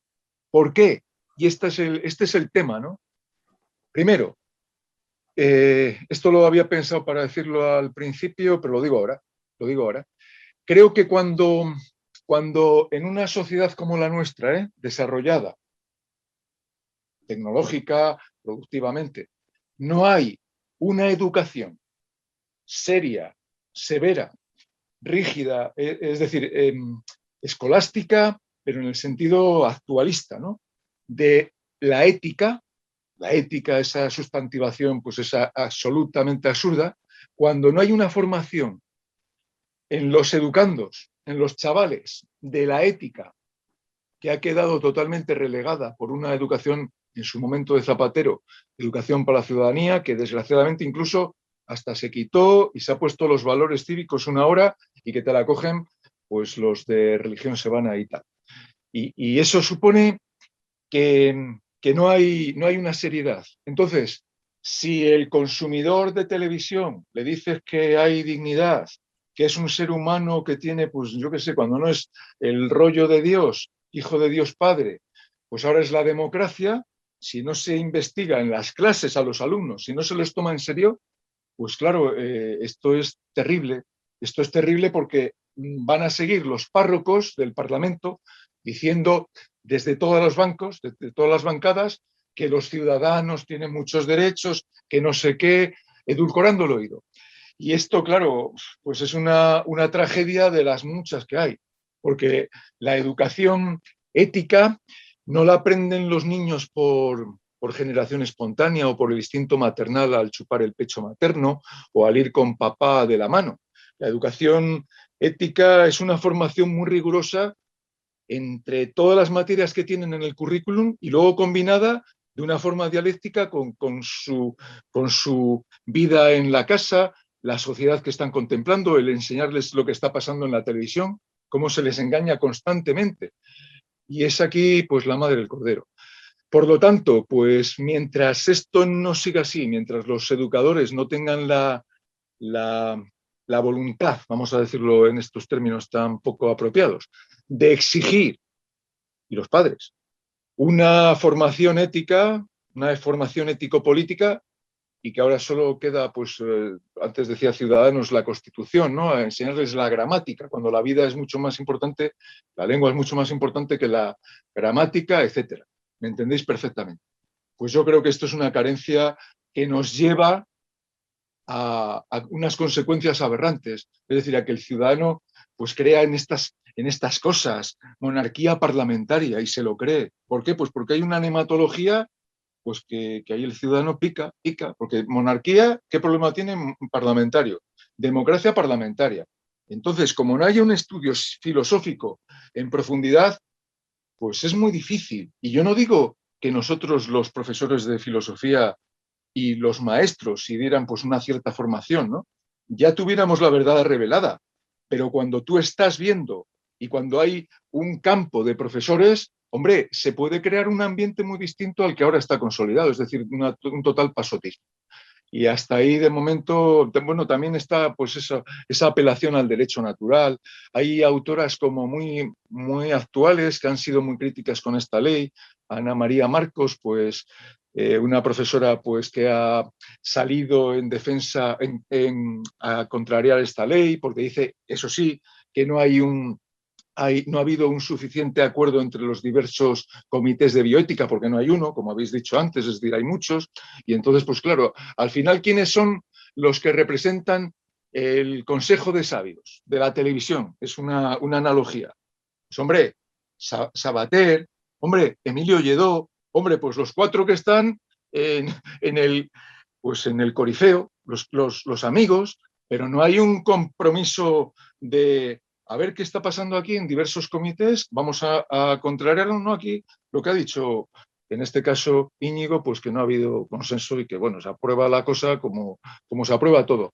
¿Por qué? Y este es el tema, ¿no? Primero, esto lo había pensado para decirlo al principio, pero lo digo ahora. Creo que cuando en una sociedad como la nuestra, desarrollada, tecnológica, productivamente, no hay una educación seria, severa, rígida, es decir, escolástica, pero en el sentido actualista, ¿no? De la ética, esa sustantivación pues es absolutamente absurda, cuando no hay una formación en los educandos, en los chavales, de la ética, que ha quedado totalmente relegada por una educación, en su momento de Zapatero, educación para la ciudadanía, que desgraciadamente incluso hasta se quitó y se ha puesto los valores cívicos una hora y que te la cogen pues los de religión se van y tal. Y eso supone que no hay una seriedad. Entonces, si el consumidor de televisión le dices que hay dignidad, que es un ser humano que tiene, pues yo qué sé, cuando no es el rollo de Dios, hijo de Dios Padre, pues ahora es la democracia, si no se investiga en las clases a los alumnos, si no se les toma en serio, pues claro, esto es terrible. Esto es terrible porque van a seguir los párrocos del Parlamento diciendo desde todos los bancos, desde todas las bancadas, que los ciudadanos tienen muchos derechos, que no sé qué, edulcorando el oído. Y esto, claro, pues es una tragedia de las muchas que hay, porque la educación ética no la aprenden los niños por generación espontánea o por el instinto maternal al chupar el pecho materno o al ir con papá de la mano. La educación ética es una formación muy rigurosa entre todas las materias que tienen en el currículum y luego combinada de una forma dialéctica con su vida en la casa, la sociedad que están contemplando, el enseñarles lo que está pasando en la televisión, cómo se les engaña constantemente. Y es aquí pues la madre del cordero. Por lo tanto, pues mientras esto no siga así, mientras los educadores no tengan la voluntad, vamos a decirlo en estos términos tan poco apropiados, de exigir, y los padres, una formación ética, una formación ético-política, y que ahora solo queda, pues, antes decía Ciudadanos, la Constitución, ¿no? A enseñarles la gramática, cuando la vida es mucho más importante, la lengua es mucho más importante que la gramática, etcétera. ¿Me entendéis perfectamente? Pues yo creo que esto es una carencia que nos lleva a unas consecuencias aberrantes. Es decir, a que el ciudadano pues crea en estas cosas, monarquía parlamentaria, y se lo cree. ¿Por qué? Pues porque hay una nematología pues que ahí el ciudadano pica, porque monarquía, ¿qué problema tiene? Parlamentario. Democracia parlamentaria. Entonces, como no haya un estudio filosófico en profundidad, pues es muy difícil. Y yo no digo que nosotros, los profesores de filosofía y los maestros, si dieran pues una cierta formación, ¿no? Ya tuviéramos la verdad revelada. Pero cuando tú estás viendo y cuando hay un campo de profesores, hombre, se puede crear un ambiente muy distinto al que ahora está consolidado, es decir, un total pasotismo. Y hasta ahí, de momento, bueno, también está pues esa apelación al derecho natural. Hay autoras como muy actuales que han sido muy críticas con esta ley. Ana María Marcos, pues una profesora pues que ha salido en defensa, a contrariar esta ley, porque dice, eso sí, que no ha habido un suficiente acuerdo entre los diversos comités de bioética, porque no hay uno, como habéis dicho antes, es decir, hay muchos. Y entonces, pues claro, al final, ¿quiénes son los que representan el Consejo de Sabios de la televisión? Es una analogía. Pues hombre, Sabater, hombre, Emilio Lledó, hombre, pues los cuatro que están en el corifeo, los amigos, pero no hay un compromiso de a ver qué está pasando aquí en diversos comités, vamos a contrariarlo, ¿no? Aquí lo que ha dicho, en este caso Íñigo, pues que no ha habido consenso y que, bueno, se aprueba la cosa como se aprueba todo.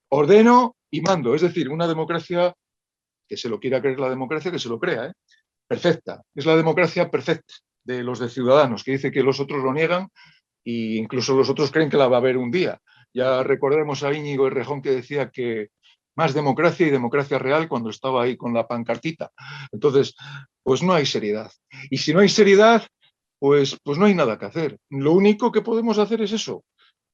Ordeno y mando, es decir, una democracia que se lo quiera creer la democracia, que se lo crea, ¿eh? Perfecta, es la democracia perfecta de los de Ciudadanos, que dice que los otros lo niegan e incluso los otros creen que la va a haber un día. Ya recordemos a Íñigo Errejón que decía que más democracia y democracia real cuando estaba ahí con la pancartita. Entonces, pues no hay seriedad. Y si no hay seriedad, pues no hay nada que hacer. Lo único que podemos hacer es eso,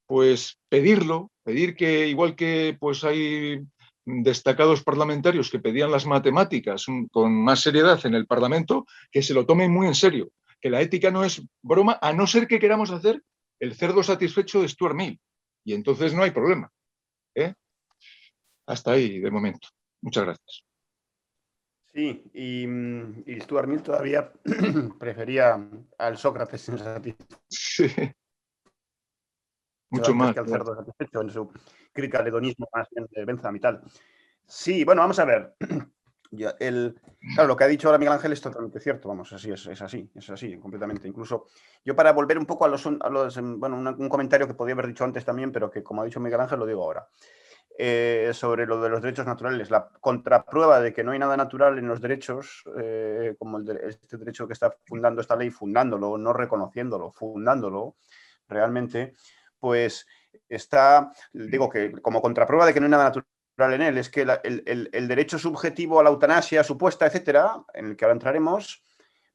pues pedir que igual que pues hay destacados parlamentarios que pedían las matemáticas con más seriedad en el Parlamento, que se lo tomen muy en serio, que la ética no es broma, a no ser que queramos hacer el cerdo satisfecho de Stuart Mill. Y entonces no hay problema, ¿eh? Hasta ahí, de momento. Muchas gracias. Sí, y Stuart Mill todavía prefería al Sócrates insatisfecho. Sí. mucho antes más. que al Claro. cerdo satisfecho en su crítica al hedonismo más bien de Bentham y tal. Sí, bueno, vamos a ver. Claro, lo que ha dicho ahora Miguel Ángel es totalmente cierto, vamos, así es así, completamente. Incluso yo para volver un poco bueno, un comentario que podía haber dicho antes también, pero que como ha dicho Miguel Ángel lo digo ahora. Sobre lo de los derechos naturales, la contraprueba de que no hay nada natural en los derechos, como este derecho que está fundando esta ley, fundándolo, no reconociéndolo, fundándolo realmente, pues está, digo que como contraprueba de que no hay nada natural en él, es que el derecho subjetivo a la eutanasia supuesta, etcétera, en el que ahora entraremos,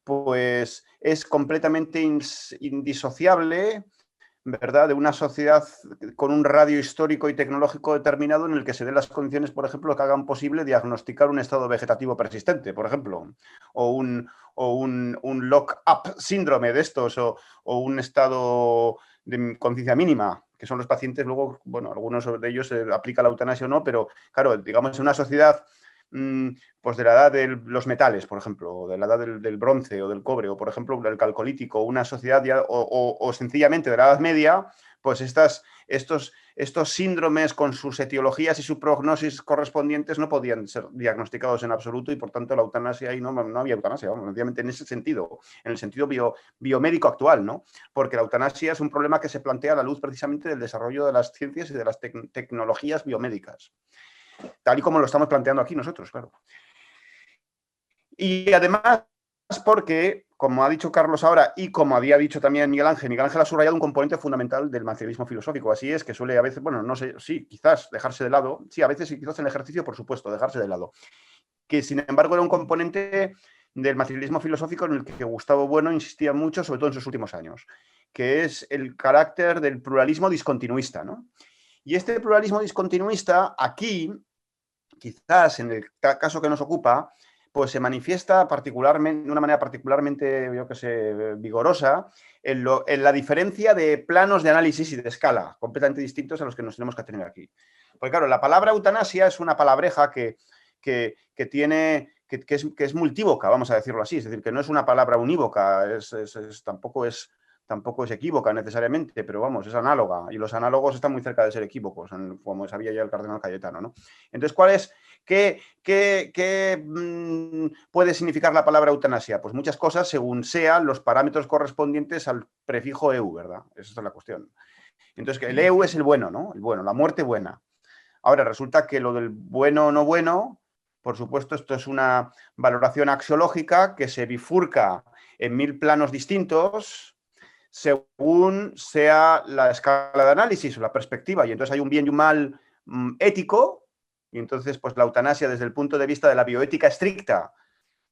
pues es completamente indisociable, ¿verdad?, de una sociedad con un radio histórico y tecnológico determinado en el que se den las condiciones, por ejemplo, que hagan posible diagnosticar un estado vegetativo persistente, por ejemplo, o un lock-up síndrome de estos, o un estado de conciencia mínima, que son los pacientes, luego, bueno, algunos de ellos se aplica la eutanasia o no, pero claro, digamos, en una sociedad pues de la edad de los metales, por ejemplo, o de la edad del bronce o del cobre, o por ejemplo del calcolítico, una sociedad ya, o sencillamente de la Edad Media, pues estos síndromes con sus etiologías y su prognosis correspondientes no podían ser diagnosticados en absoluto y por tanto la eutanasia ahí no había eutanasia, vamos, sencillamente en ese sentido, en el sentido biomédico actual, ¿no? Porque la eutanasia es un problema que se plantea a la luz precisamente del desarrollo de las ciencias y de las tecnologías biomédicas, tal y como lo estamos planteando aquí nosotros, claro. Y además porque, como ha dicho Carlos ahora y como había dicho también Miguel Ángel ha subrayado un componente fundamental del materialismo filosófico. Así es, que suele a veces, bueno, no sé, sí, quizás dejarse de lado, sí, a veces y quizás en el ejercicio, por supuesto, dejarse de lado. Que sin embargo era un componente del materialismo filosófico en el que Gustavo Bueno insistía mucho, sobre todo en sus últimos años, que es el carácter del pluralismo discontinuista, ¿no? Y este pluralismo discontinuista aquí, quizás en el caso que nos ocupa, pues se manifiesta particularmente, de una manera particularmente, yo que sé, vigorosa, en la diferencia de planos de análisis y de escala, completamente distintos a los que nos tenemos que tener aquí. Porque claro, la palabra eutanasia es una palabreja que es multívoca, vamos a decirlo así, es decir, que no es una palabra unívoca, tampoco es equívoca necesariamente, pero vamos, es análoga, y los análogos están muy cerca de ser equívocos, como sabía ya el cardenal Cayetano, ¿no? Entonces, ¿qué puede significar la palabra eutanasia? Pues muchas cosas según sean los parámetros correspondientes al prefijo EU, ¿verdad? Esa es la cuestión. Entonces, que el EU es el bueno, ¿no? El bueno, la muerte buena. Ahora, resulta que lo del bueno o no bueno, por supuesto, esto es una valoración axiológica que se bifurca en 1000 planos distintos según sea la escala de análisis o la perspectiva. Y entonces hay un bien y un mal ético, y entonces pues la eutanasia desde el punto de vista de la bioética estricta,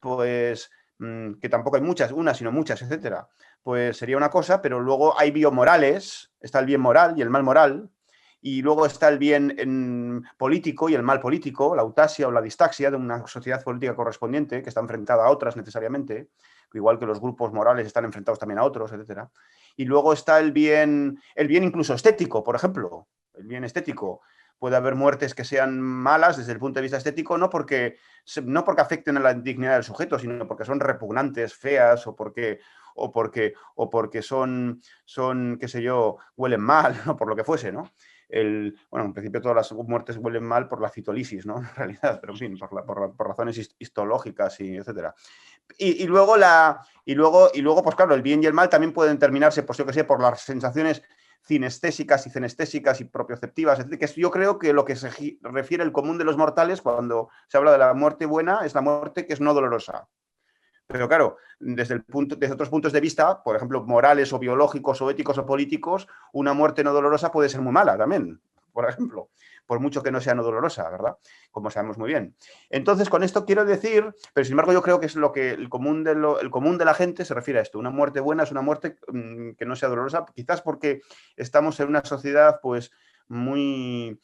pues que tampoco hay muchas, una, sino muchas, etcétera, pues sería una cosa, pero luego hay biomorales, está el bien moral y el mal moral, y luego está el bien político y el mal político, la eutasia o la distaxia de una sociedad política correspondiente que está enfrentada a otras necesariamente, igual que los grupos morales están enfrentados también a otros, etcétera. Y luego está el bien incluso estético, por ejemplo, el bien estético. Puede haber muertes que sean malas desde el punto de vista estético, no porque afecten a la dignidad del sujeto, sino porque son repugnantes, feas, o porque son, qué sé yo, huelen mal, ¿no? Por lo que fuese, ¿no? Bueno, en principio todas las muertes huelen mal por la citolisis, ¿no? En realidad, pero en fin, por razones histológicas y etcétera. Y luego, pues claro, el bien y el mal también pueden determinarse, pues yo que sé, por las sensaciones cinestésicas y cenestésicas y propioceptivas, etc. Que yo creo que lo que se refiere el común de los mortales cuando se habla de la muerte buena es la muerte que es no dolorosa. Pero claro, desde otros puntos de vista, por ejemplo, morales o biológicos o éticos o políticos, una muerte no dolorosa puede ser muy mala también, por ejemplo, por mucho que no sea no dolorosa, ¿verdad? Como sabemos muy bien. Entonces, con esto quiero decir, pero sin embargo yo creo que es lo que el común de la gente se refiere a esto. Una muerte buena es una muerte que no sea dolorosa, quizás porque estamos en una sociedad pues muy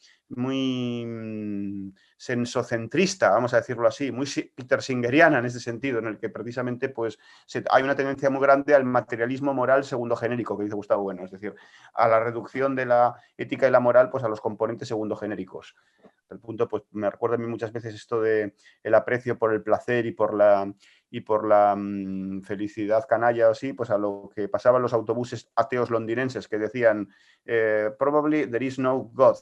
sensocentrista, vamos a decirlo así, muy Peter Singeriana en ese sentido, en el que precisamente pues, hay una tendencia muy grande al materialismo moral segundo genérico, que dice Gustavo Bueno, es decir, a la reducción de la ética y la moral pues, a los componentes segundo genéricos. El punto, pues me recuerda a mí muchas veces esto de el aprecio por el placer y por la felicidad canalla o así, pues a lo que pasaban los autobuses ateos londinenses que decían probably there is no God.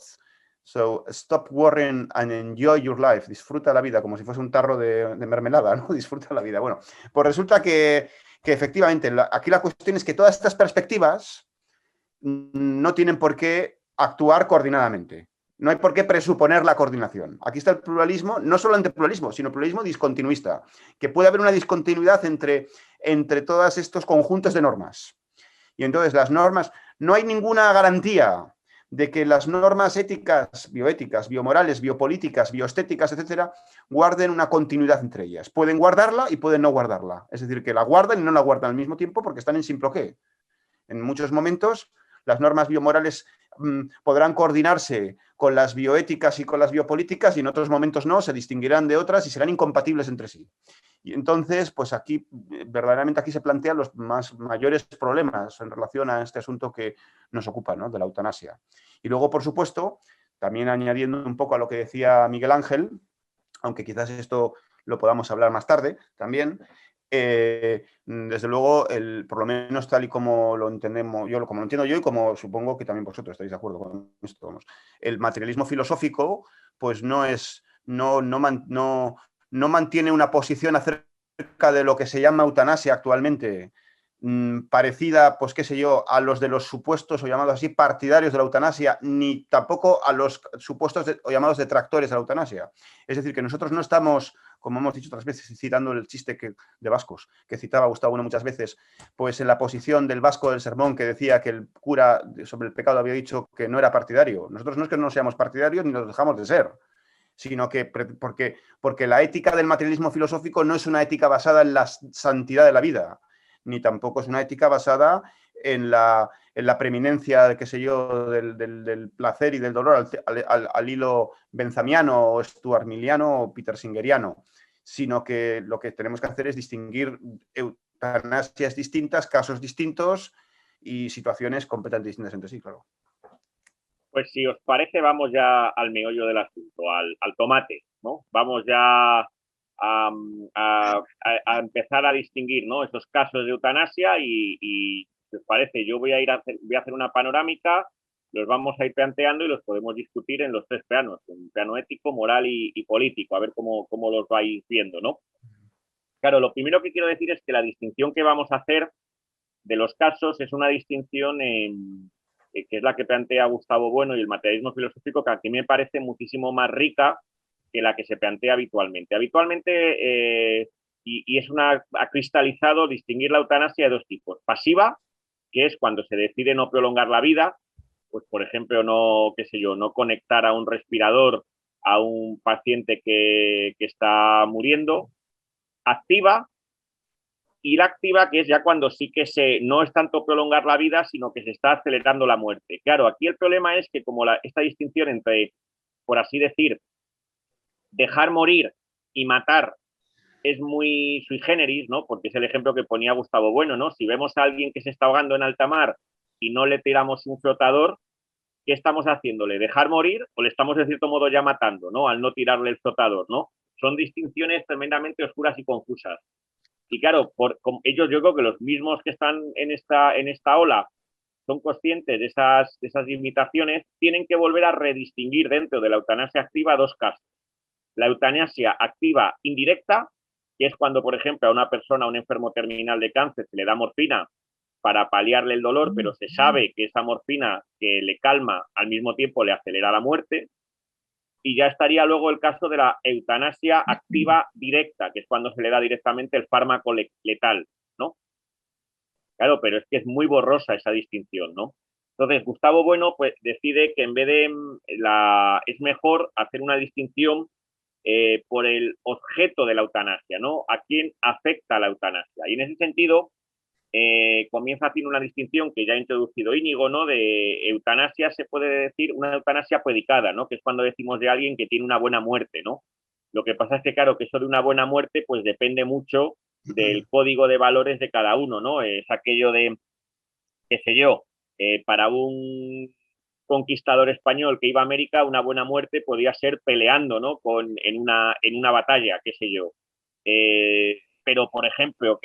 So stop worrying and enjoy your life. Disfruta la vida, como si fuese un tarro de mermelada, ¿no? Disfruta la vida. Bueno, pues resulta que efectivamente aquí la cuestión es que todas estas perspectivas no tienen por qué actuar coordinadamente. No hay por qué presuponer la coordinación. Aquí está el pluralismo, no solamente pluralismo, sino pluralismo discontinuista, que puede haber una discontinuidad entre todos estos conjuntos de normas. Y entonces las normas, no hay ninguna garantía de que las normas éticas, bioéticas, biomorales, biopolíticas, bioestéticas, etcétera, guarden una continuidad entre ellas. Pueden guardarla y pueden no guardarla. Es decir, que la guardan y no la guardan al mismo tiempo porque están en simploqué. En muchos momentos, las normas biomorales podrán coordinarse con las bioéticas y con las biopolíticas y en otros momentos no, se distinguirán de otras y serán incompatibles entre sí. Y entonces, pues aquí, verdaderamente aquí se plantean los mayores problemas en relación a este asunto que nos ocupa, ¿no? De la eutanasia. Y luego, por supuesto, también añadiendo un poco a lo que decía Miguel Ángel, aunque quizás esto lo podamos hablar más tarde también, desde luego, por lo menos tal y como lo entendemos, como lo entiendo yo y como supongo que también vosotros estáis de acuerdo con esto, vamos, el materialismo filosófico pues no mantiene una posición acerca de lo que se llama eutanasia actualmente parecida, pues qué sé yo, a los de los supuestos o llamados así partidarios de la eutanasia, ni tampoco a los supuestos o llamados detractores de la eutanasia. Es decir, que nosotros no estamos, como hemos dicho otras veces, citando el chiste de vascos, que citaba Gustavo Bueno muchas veces, pues en la posición del vasco del sermón que decía que el cura sobre el pecado había dicho que no era partidario. Nosotros no es que no seamos partidarios ni nos dejamos de ser, sino que porque la ética del materialismo filosófico no es una ética basada en la santidad de la vida, ni tampoco es una ética basada en la preeminencia, qué sé yo, del placer y del dolor al hilo benzamiano o stuartmiliano o petersingeriano, sino que lo que tenemos que hacer es distinguir eutanasias distintas, casos distintos y situaciones completamente distintas entre sí, claro. Pues si os parece, vamos ya al meollo del asunto, al tomate, ¿no? Vamos ya a empezar a distinguir, ¿no? Estos casos de eutanasia y si os parece, yo voy a hacer una panorámica, los vamos a ir planteando y los podemos discutir en los tres planos, en el plano ético, moral y político, a ver cómo los vais viendo, ¿no? Claro, lo primero que quiero decir es que la distinción que vamos a hacer de los casos es una distinción que es la que plantea Gustavo Bueno y el materialismo filosófico, que a mí me parece muchísimo más rica que la que se plantea habitualmente. Habitualmente, ha cristalizado distinguir la eutanasia de dos tipos. Pasiva, que es cuando se decide no prolongar la vida, pues por ejemplo, no conectar a un respirador a un paciente que está muriendo. Activa, y la activa, que es ya cuando sí que no es tanto prolongar la vida, sino que se está acelerando la muerte. Claro, aquí el problema es que como esta distinción entre, por así decir, dejar morir y matar es muy sui generis, ¿no? Porque es el ejemplo que ponía Gustavo Bueno, ¿no? Si vemos a alguien que se está ahogando en alta mar y no le tiramos un flotador, ¿qué estamos haciéndole? ¿Dejar morir o le estamos de cierto modo ya matando, ¿no? Al no tirarle el flotador, ¿no? Son distinciones tremendamente oscuras y confusas. Y claro, ellos yo creo que los mismos que están en esta ola son conscientes de esas limitaciones, tienen que volver a redistinguir dentro de la eutanasia activa dos casos. La eutanasia activa indirecta, que es cuando, por ejemplo, a una persona, a un enfermo terminal de cáncer, se le da morfina para paliarle el dolor, pero se sabe que esa morfina que le calma al mismo tiempo le acelera la muerte. Y ya estaría luego el caso de la eutanasia activa directa, que es cuando se le da directamente el fármaco letal, ¿no? Claro, pero es que es muy borrosa esa distinción, ¿no? Entonces, Gustavo Bueno pues decide que en vez de es mejor hacer una distinción por el objeto de la eutanasia, ¿no? A quién afecta la eutanasia. Y en ese sentido, comienza haciendo una distinción que ya ha introducido Íñigo, ¿no? De eutanasia, se puede decir una eutanasia predicada, ¿no? Que es cuando decimos de alguien que tiene una buena muerte, ¿no? Lo que pasa es que, claro, que eso de una buena muerte, pues depende mucho del código de valores de cada uno, ¿no? Es aquello de, qué sé yo, para un conquistador español que iba a América, una buena muerte podía ser peleando, ¿no? En una batalla, qué sé yo. Pero, por ejemplo,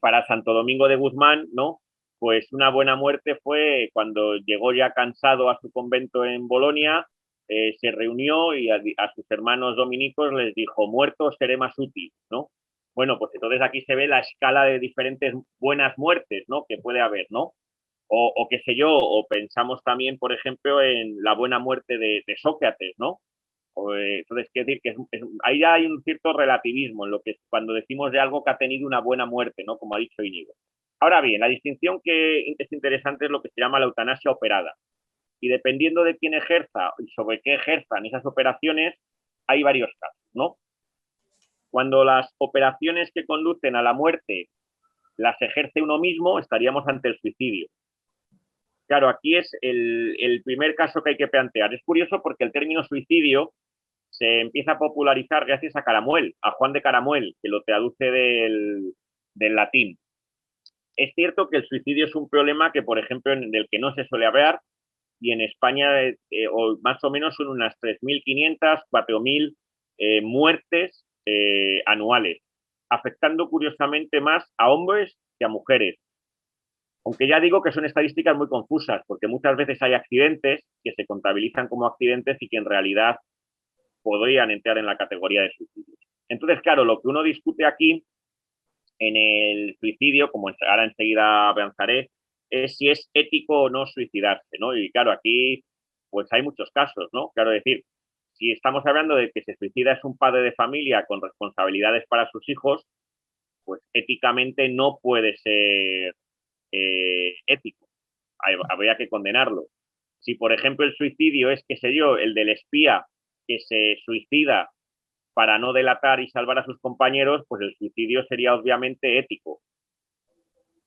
para Santo Domingo de Guzmán, ¿no? Pues una buena muerte fue cuando llegó ya cansado a su convento en Bolonia, se reunió y a sus hermanos dominicos les dijo, muerto seré más útil, ¿no? Bueno, pues entonces aquí se ve la escala de diferentes buenas muertes, ¿no? Que puede haber, ¿no? O qué sé yo, o pensamos también, por ejemplo, en la buena muerte de Sócrates, ¿no? Entonces, quiero decir que ahí hay un cierto relativismo en lo que cuando decimos de algo que ha tenido una buena muerte, ¿no? Como ha dicho Íñigo. Ahora bien, la distinción que es interesante es lo que se llama la eutanasia operada. Y dependiendo de quién ejerza y sobre qué ejerzan esas operaciones, hay varios casos, ¿no? Cuando las operaciones que conducen a la muerte las ejerce uno mismo, estaríamos ante el suicidio. Claro, aquí es el primer caso que hay que plantear. Es curioso porque el término suicidio se empieza a popularizar gracias a Caramuel, a Juan de Caramuel, que lo traduce del latín. Es cierto que el suicidio es un problema que, por ejemplo, del que no se suele hablar, y en España o más o menos son unas 3.500, 4.000 muertes anuales, afectando curiosamente más a hombres que a mujeres. Aunque ya digo que son estadísticas muy confusas, porque muchas veces hay accidentes que se contabilizan como accidentes y que en realidad podrían entrar en la categoría de suicidios. Entonces, claro, lo que uno discute aquí en el suicidio, como ahora enseguida avanzaré, es si es ético o no suicidarse, ¿no? Y claro, aquí pues hay muchos casos, ¿no? Claro, decir, si estamos hablando de que se suicida es un padre de familia con responsabilidades para sus hijos, pues éticamente no puede ser ético. Habría que condenarlo. Si, por ejemplo, el suicidio es, qué sé yo, el del espía que se suicida para no delatar y salvar a sus compañeros, pues el suicidio sería obviamente ético.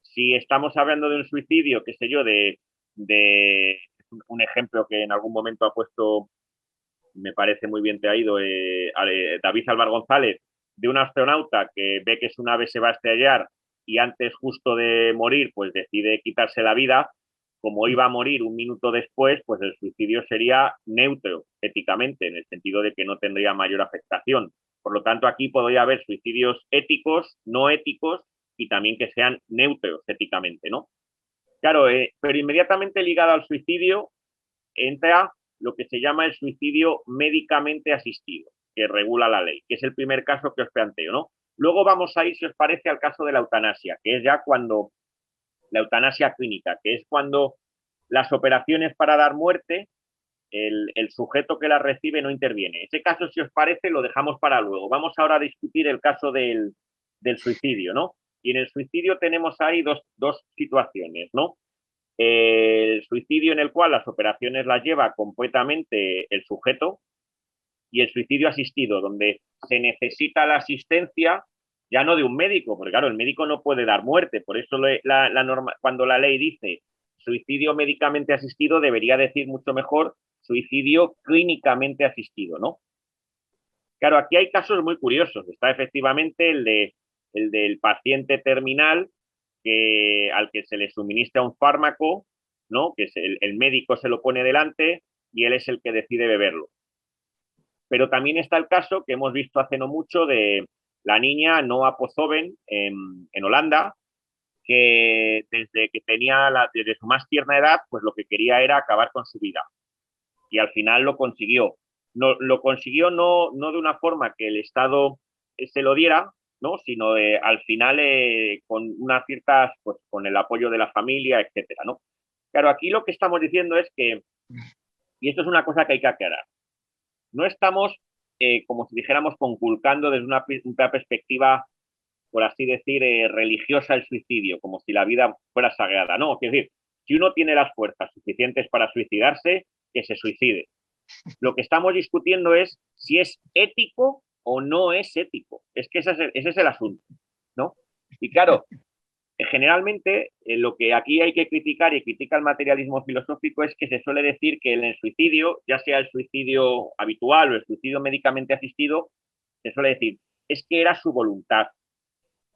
Si estamos hablando de un suicidio, qué sé yo, de un ejemplo que en algún momento ha puesto, me parece muy bien traído, David Álvar González, de un astronauta que ve que su nave se va a estrellar y antes justo de morir, pues decide quitarse la vida, como iba a morir un minuto después, pues el suicidio sería neutro éticamente, en el sentido de que no tendría mayor afectación. Por lo tanto, aquí podría haber suicidios éticos, no éticos, y también que sean neutros éticamente, ¿no? Claro, pero inmediatamente ligado al suicidio entra lo que se llama el suicidio médicamente asistido, que regula la ley, que es el primer caso que os planteo, ¿no? Luego vamos a ir, si os parece, al caso de la eutanasia, que es ya cuando la eutanasia clínica, que es cuando las operaciones para dar muerte, el sujeto que las recibe no interviene. Ese caso, si os parece, lo dejamos para luego. Vamos ahora a discutir el caso del suicidio, ¿no? Y en el suicidio tenemos ahí dos situaciones, ¿no? El suicidio en el cual las operaciones las lleva completamente el sujeto y el suicidio asistido, donde se necesita la asistencia ya no de un médico, porque claro, el médico no puede dar muerte, por eso la norma, cuando la ley dice suicidio médicamente asistido, debería decir mucho mejor suicidio clínicamente asistido, ¿no? Claro, aquí hay casos muy curiosos. Está efectivamente el del paciente terminal al que se le suministra un fármaco, ¿no? Que es el médico se lo pone delante y él es el que decide beberlo. Pero también está el caso que hemos visto hace no mucho de la niña Noa Pozoven en Holanda, que desde que desde su más tierna edad, pues lo que quería era acabar con su vida. Y al final lo consiguió. No, lo consiguió no de una forma que el Estado se lo diera, ¿no? Sino al final con unas ciertas, pues con el apoyo de la familia, etcétera, ¿no? Claro, aquí lo que estamos diciendo es que, y esto es una cosa que hay que aclarar, no estamos, como si dijéramos, conculcando desde una perspectiva, por así decir, religiosa el suicidio, como si la vida fuera sagrada. No, es decir, si uno tiene las fuerzas suficientes para suicidarse, que se suicide. Lo que estamos discutiendo es si es ético o no es ético. Es que ese es el asunto, ¿no? Y claro, generalmente lo que aquí hay que criticar y critica el materialismo filosófico es que se suele decir que en el suicidio, ya sea el suicidio habitual o el suicidio médicamente asistido, se suele decir, es que era su voluntad.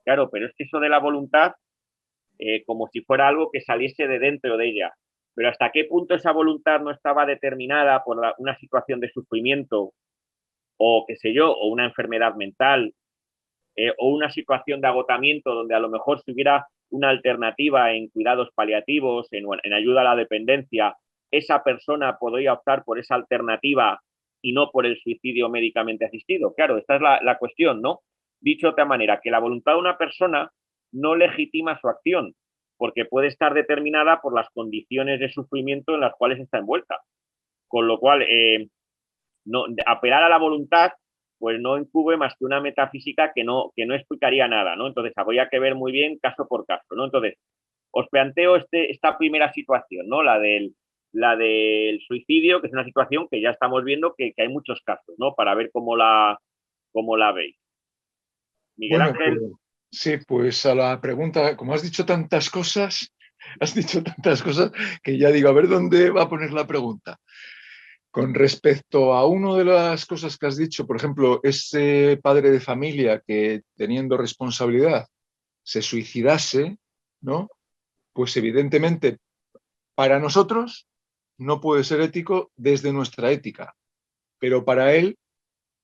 Claro, pero es que eso de la voluntad, como si fuera algo que saliese de dentro de ella. pero hasta qué punto esa voluntad no estaba determinada por una situación de sufrimiento o qué sé yo, o una enfermedad mental, o una situación de agotamiento donde a lo mejor si hubiera una alternativa en cuidados paliativos, en ayuda a la dependencia, esa persona podría optar por esa alternativa y no por el suicidio médicamente asistido. Claro, esta es la cuestión, ¿no? Dicho de otra manera, que la voluntad de una persona no legitima su acción, porque puede estar determinada por las condiciones de sufrimiento en las cuales está envuelta. Con lo cual, no, apelar a la voluntad pues no encubre más que una metafísica que no explicaría nada, ¿no? Entonces habría que ver muy bien caso por caso, ¿no? Entonces, os planteo esta primera situación, ¿no? La del suicidio, que es una situación que ya estamos viendo que hay muchos casos, ¿no? Para ver cómo la veis. Miguel Bueno, Ángel. pues, sí, pues a la pregunta, como has dicho tantas cosas que ya digo, a ver dónde va a poner la pregunta. Con respecto a una de las cosas que has dicho, por ejemplo, ese padre de familia que teniendo responsabilidad se suicidase, ¿no? Pues evidentemente para nosotros no puede ser ético desde nuestra ética, pero para él,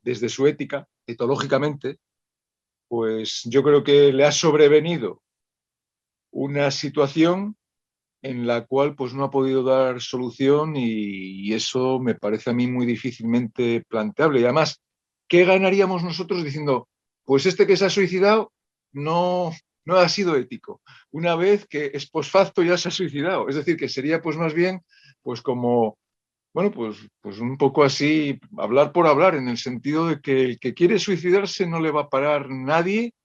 desde su ética, etológicamente, pues yo creo que le ha sobrevenido una situación en la cual pues no ha podido dar solución y eso me parece a mí muy difícilmente planteable. Y además, ¿qué ganaríamos nosotros diciendo, pues este que se ha suicidado no ha sido ético? Una vez que es post facto ya se ha suicidado. Es decir, que sería pues más bien pues como, bueno, pues un poco así, hablar por hablar, en el sentido de que el que quiere suicidarse no le va a parar nadie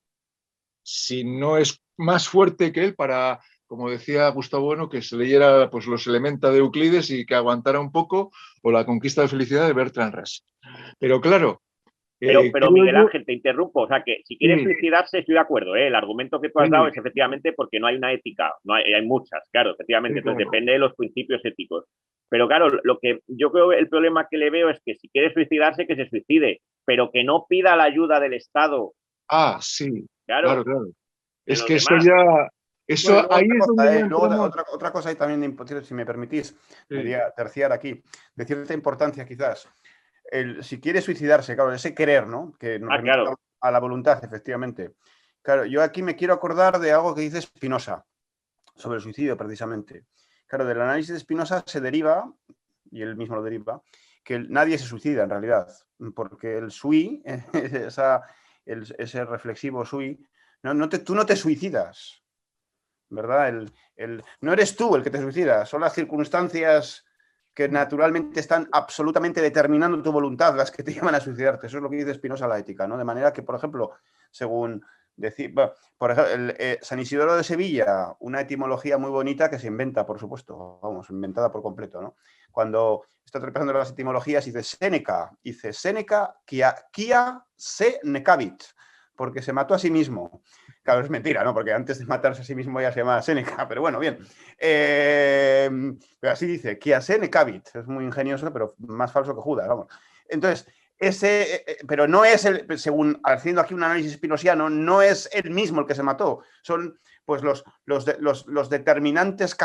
si no es más fuerte que él para, como decía Gustavo Bueno, que se leyera pues, los Elementa de Euclides y que aguantara un poco, o La conquista de felicidad de Bertrand Russell. Pero claro, Pero creo Miguel yo... Ángel, te interrumpo. O sea, que si quiere Sí, suicidarse, estoy de acuerdo. El argumento que tú has dado sí, es efectivamente porque no hay una ética. No hay muchas, claro, efectivamente. sí, Entonces claro. depende de los principios éticos. Pero claro, lo que yo creo, el problema que le veo es que si quiere suicidarse, que se suicide, pero que no pida la ayuda del Estado. Ah, sí, Claro, claro, claro. de Es los que eso demás. ya... Bueno, y Eso luego ahí otra es donde cosa, ya luego entramos. otra cosa ahí también, si me permitís, Sí, terciar aquí, de cierta importancia quizás. Si quiere suicidarse, claro, ese querer, ¿no? Que nos remite Claro. a la voluntad, efectivamente. Claro, yo aquí me quiero acordar de algo que dice Spinoza sobre el suicidio, precisamente. Claro, del análisis de Spinoza se deriva, y él mismo lo deriva, que nadie se suicida en realidad, porque el sui, ese reflexivo sui, tú no te suicidas, ¿verdad? No eres tú el que te suicidas, son las circunstancias que naturalmente están absolutamente determinando tu voluntad las que te llevan a suicidarte. Eso es lo que dice Spinoza la ética, ¿no? De manera que, por ejemplo, según decir, por ejemplo, San Isidoro de Sevilla, una etimología muy bonita que se inventa, por supuesto, vamos, inventada por completo, ¿no? Cuando está repasando las etimologías, dice Séneca, quia se necavit, porque se mató a sí mismo. Claro, es mentira, ¿no? Porque antes de matarse a sí mismo ya se llamaba Séneca, pero bueno, bien. Pero así dice, quia se necavit. Es muy ingenioso, pero más falso que Judas, vamos. Entonces, pero no es según haciendo aquí un análisis spinosiano, no es él mismo el que se mató. Son pues los determinantes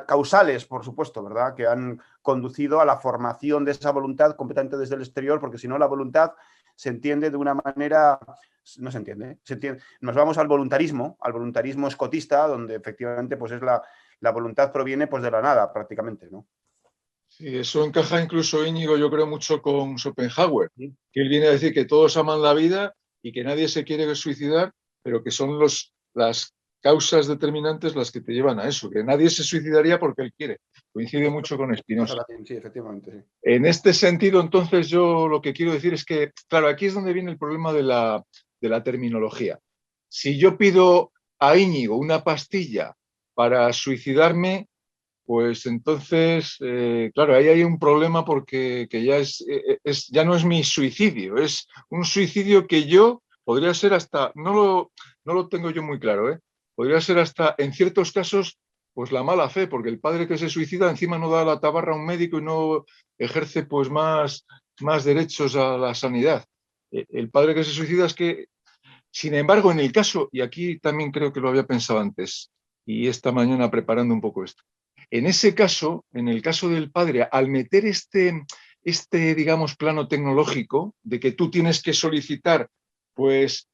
causales, por supuesto, ¿verdad? Que han conducido a la formación de esa voluntad completamente desde el exterior, porque si no la voluntad se entiende de una manera, no se entiende, ¿eh? Nos vamos al voluntarismo escotista, donde efectivamente pues es la voluntad proviene pues de la nada prácticamente, ¿no? sí, eso encaja incluso, Íñigo, yo creo mucho con Schopenhauer, que él viene a decir que todos aman la vida y que nadie se quiere suicidar, pero que son las causas determinantes las que te llevan a eso, que nadie se suicidaría porque él quiere. Coincide mucho con Spinoza. Sí, efectivamente, sí. En este sentido, entonces, yo lo que quiero decir es que, claro, aquí es donde viene el problema de la terminología. Si yo pido a Íñigo una pastilla para suicidarme, pues entonces, claro, ahí hay un problema porque que ya no es mi suicidio, es un suicidio que yo podría ser hasta, no lo tengo yo muy claro, podría ser hasta, en ciertos casos, pues la mala fe, porque el padre que se suicida encima no da la tabarra a un médico y no ejerce pues más derechos a la sanidad. El padre que se suicida es que, sin embargo, en el caso, y aquí también creo que lo había pensado antes, y esta mañana preparando un poco esto, En ese caso, en el caso del padre, al meter digamos, plano tecnológico de que tú tienes que solicitar, pues,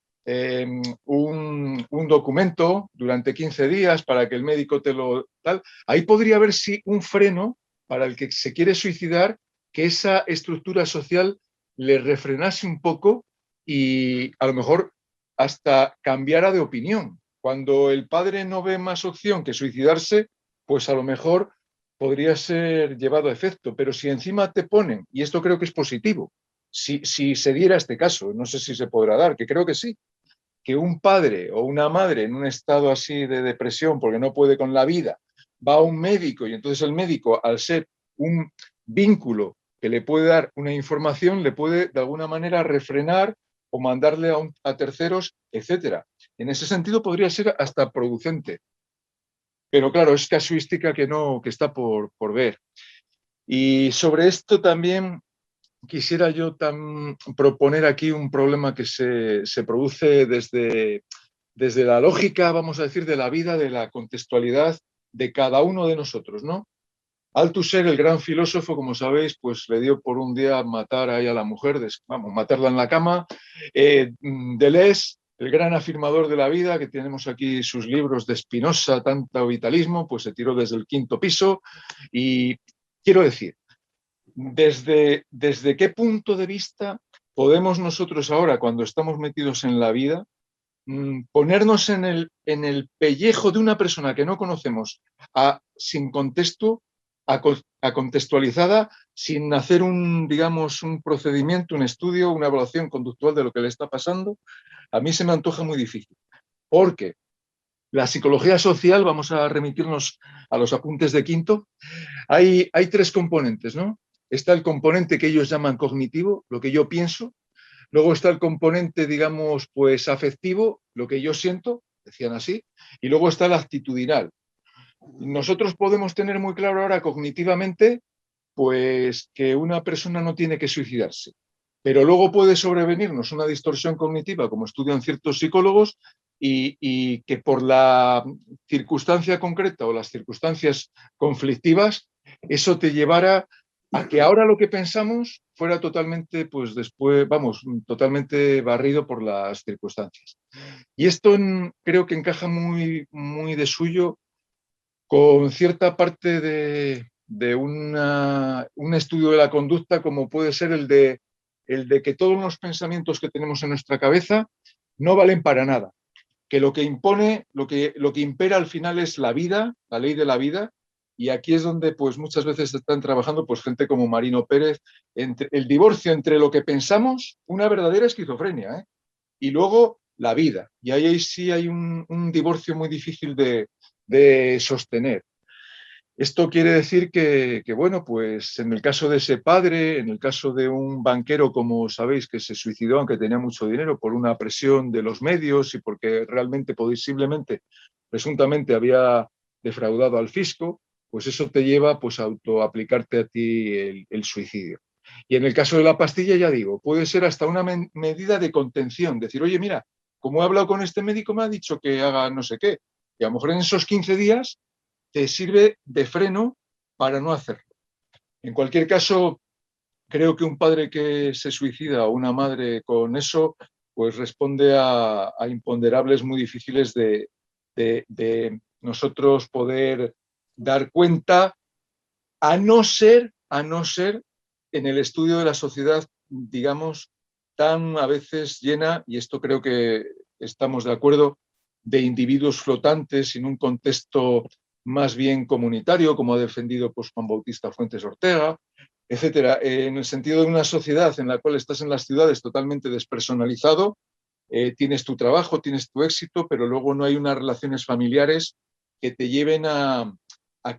un documento durante 15 días para que el médico te lo tal, ahí podría haber sí un freno para el que se quiere suicidar, que esa estructura social le refrenase un poco y a lo mejor hasta cambiara de opinión. Cuando el padre no ve más opción que suicidarse, pues a lo mejor podría ser llevado a efecto. Pero si encima te ponen, y esto creo que es positivo, si se diera este caso, no sé si se podrá dar, que creo que sí, que un padre o una madre en un estado así de depresión porque no puede con la vida, va a un médico y entonces el médico, al ser un vínculo que le puede dar una información, le puede de alguna manera refrenar o mandarle a terceros, etcétera. En ese sentido podría ser hasta producente. Pero claro, es casuística que no, que está por ver. Y sobre esto también quisiera yo proponer aquí un problema que se produce desde la lógica, vamos a decir, de la vida, de la contextualidad de cada uno de nosotros, ¿no? Althusser, el gran filósofo, como sabéis, pues le dio por un día matar ahí a la mujer, vamos, matarla en la cama. Deleuze, el gran afirmador de la vida, que tenemos aquí sus libros de Spinoza, tanto vitalismo, pues se tiró desde el 5.º piso. Y quiero decir, ¿desde qué punto de vista podemos nosotros ahora, cuando estamos metidos en la vida, ponernos en el pellejo de una persona que no conocemos, sin contexto, contextualizada, sin hacer digamos, un procedimiento, un estudio, una evaluación conductual de lo que le está pasando? A mí se me antoja muy difícil, porque la psicología social, vamos a remitirnos a los apuntes de quinto, hay 3 componentes, ¿no? Está el componente que ellos llaman cognitivo, lo que yo pienso. Luego está el componente, digamos, pues afectivo, lo que yo siento, decían así, y luego está el actitudinal. Nosotros podemos tener muy claro ahora cognitivamente, pues que una persona no tiene que suicidarse, pero luego puede sobrevenirnos una distorsión cognitiva, como estudian ciertos psicólogos, y que por la circunstancia concreta o las circunstancias conflictivas, eso te llevara a que ahora lo que pensamos fuera totalmente, pues después, vamos, totalmente barrido por las circunstancias. Y esto creo que encaja muy, muy de suyo con cierta parte de un estudio de la conducta, como puede ser el de que todos los pensamientos que tenemos en nuestra cabeza no valen para nada, que lo que impone, lo que impera al final es la vida, la ley de la vida. Y aquí es donde pues muchas veces están trabajando pues gente como Marino Pérez, el divorcio entre lo que pensamos, una verdadera esquizofrenia, ¿eh? Y luego la vida. Y ahí sí hay un divorcio muy difícil de sostener. Esto quiere decir que, bueno, pues en el caso de ese padre, en el caso de un banquero, como sabéis, que se suicidó aunque tenía mucho dinero por una presión de los medios y porque realmente, posiblemente, presuntamente había defraudado al fisco, pues eso te lleva pues, a autoaplicarte a ti el suicidio. Y en el caso de la pastilla, ya digo, puede ser hasta una medida de contención, decir, oye, mira, como he hablado con este médico, me ha dicho que haga no sé qué, y a lo mejor en esos 15 días te sirve de freno para no hacerlo. En cualquier caso, creo que un padre que se suicida o una madre con eso, pues responde a imponderables muy difíciles de nosotros poder dar cuenta, a no ser en el estudio de la sociedad, digamos, tan a veces llena, y esto creo que estamos de acuerdo, de individuos flotantes en un contexto más bien comunitario, como ha defendido pues, Juan Bautista Fuentes Ortega, etcétera, en el sentido de una sociedad en la cual estás en las ciudades totalmente despersonalizado, tienes tu trabajo, tienes tu éxito, pero luego no hay unas relaciones familiares que te lleven a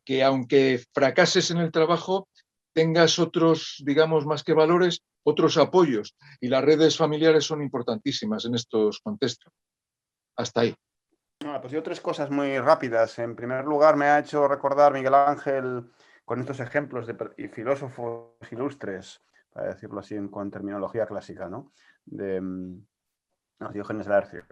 que, aunque fracases en el trabajo, tengas otros, digamos, más que valores, otros apoyos. Y las redes familiares son importantísimas en estos contextos. Hasta ahí. Pues yo 3 cosas muy rápidas. En primer lugar, me ha hecho recordar Miguel Ángel con estos ejemplos de filósofos ilustres, para decirlo así con terminología clásica, ¿no? De Diógenes Laercio.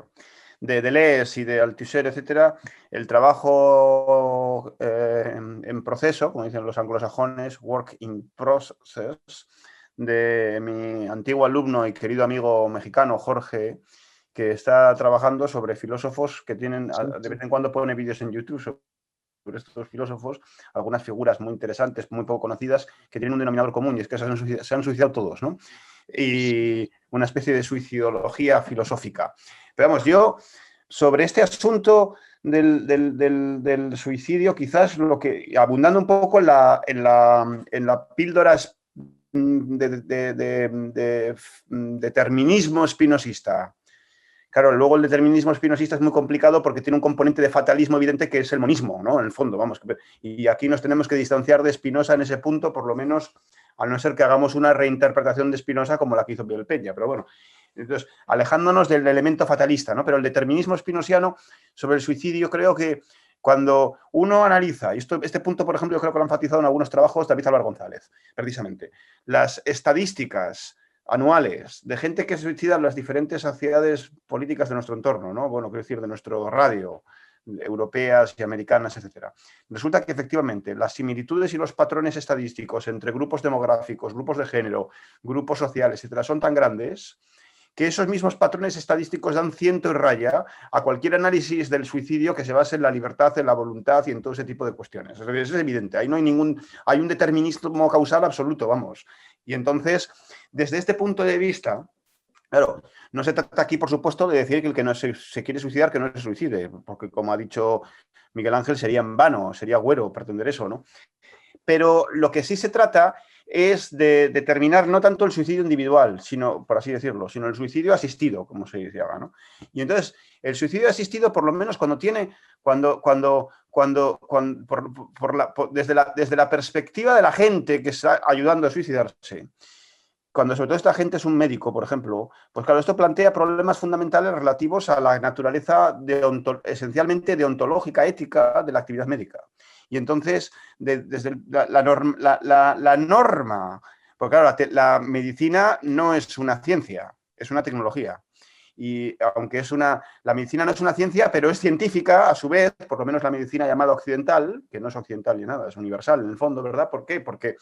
de Deleuze y de Althusser, etcétera, el trabajo en proceso, como dicen los anglosajones, work in process, de mi antiguo alumno y querido amigo mexicano, Jorge, que está trabajando sobre filósofos que tienen, de vez en cuando pone vídeos en YouTube sobre estos filósofos, algunas figuras muy interesantes, muy poco conocidas, que tienen un denominador común, y es que se han suicidado todos, ¿no? Y una especie de suicidología filosófica. Pero vamos, yo sobre este asunto del suicidio, quizás lo que, abundando un poco en la píldora de determinismo espinosista. Claro, luego el determinismo espinosista es muy complicado porque tiene un componente de fatalismo evidente que es el monismo, ¿no? En el fondo, vamos. Y aquí nos tenemos que distanciar de Spinoza en ese punto, por lo menos, al no ser que hagamos una reinterpretación de Spinoza como la que hizo Miguel Peña. Pero bueno, entonces, alejándonos del elemento fatalista, ¿no? Pero el determinismo spinosiano sobre el suicidio, creo que cuando uno analiza, y este punto, por ejemplo, yo creo que lo han enfatizado en algunos trabajos David Álvaro González, precisamente, las estadísticas anuales de gente que se suicida en las diferentes sociedades políticas de nuestro entorno, ¿no? Bueno, quiero decir, de nuestro radio, europeas y americanas, etcétera. Resulta que efectivamente las similitudes y los patrones estadísticos entre grupos demográficos, grupos de género, grupos sociales, etcétera, son tan grandes que esos mismos patrones estadísticos dan ciento y raya a cualquier análisis del suicidio que se base en la libertad, en la voluntad y en todo ese tipo de cuestiones. Eso es evidente, ahí no hay hay un determinismo causal absoluto, vamos. Y entonces, desde este punto de vista, claro, no se trata aquí, por supuesto, de decir que el que no se quiere suicidar, que no se suicide, porque como ha dicho Miguel Ángel, sería en vano, sería güero pretender eso, ¿no? Pero lo que sí se trata es de determinar no tanto el suicidio individual, sino, por así decirlo, sino el suicidio asistido, como se dice ahora, ¿no? Y entonces, el suicidio asistido, por lo menos desde la perspectiva de la gente que está ayudando a suicidarse, cuando sobre todo esta gente es un médico, por ejemplo, pues claro, esto plantea problemas fundamentales relativos a la naturaleza esencialmente deontológica, ética de la actividad médica. Y entonces, desde la norma, porque claro, la medicina no es una ciencia, es una tecnología. Y aunque la medicina no es una ciencia, pero es científica, a su vez, por lo menos la medicina llamada occidental, que no es occidental ni nada, es universal en el fondo, ¿verdad? ¿Por qué? Porque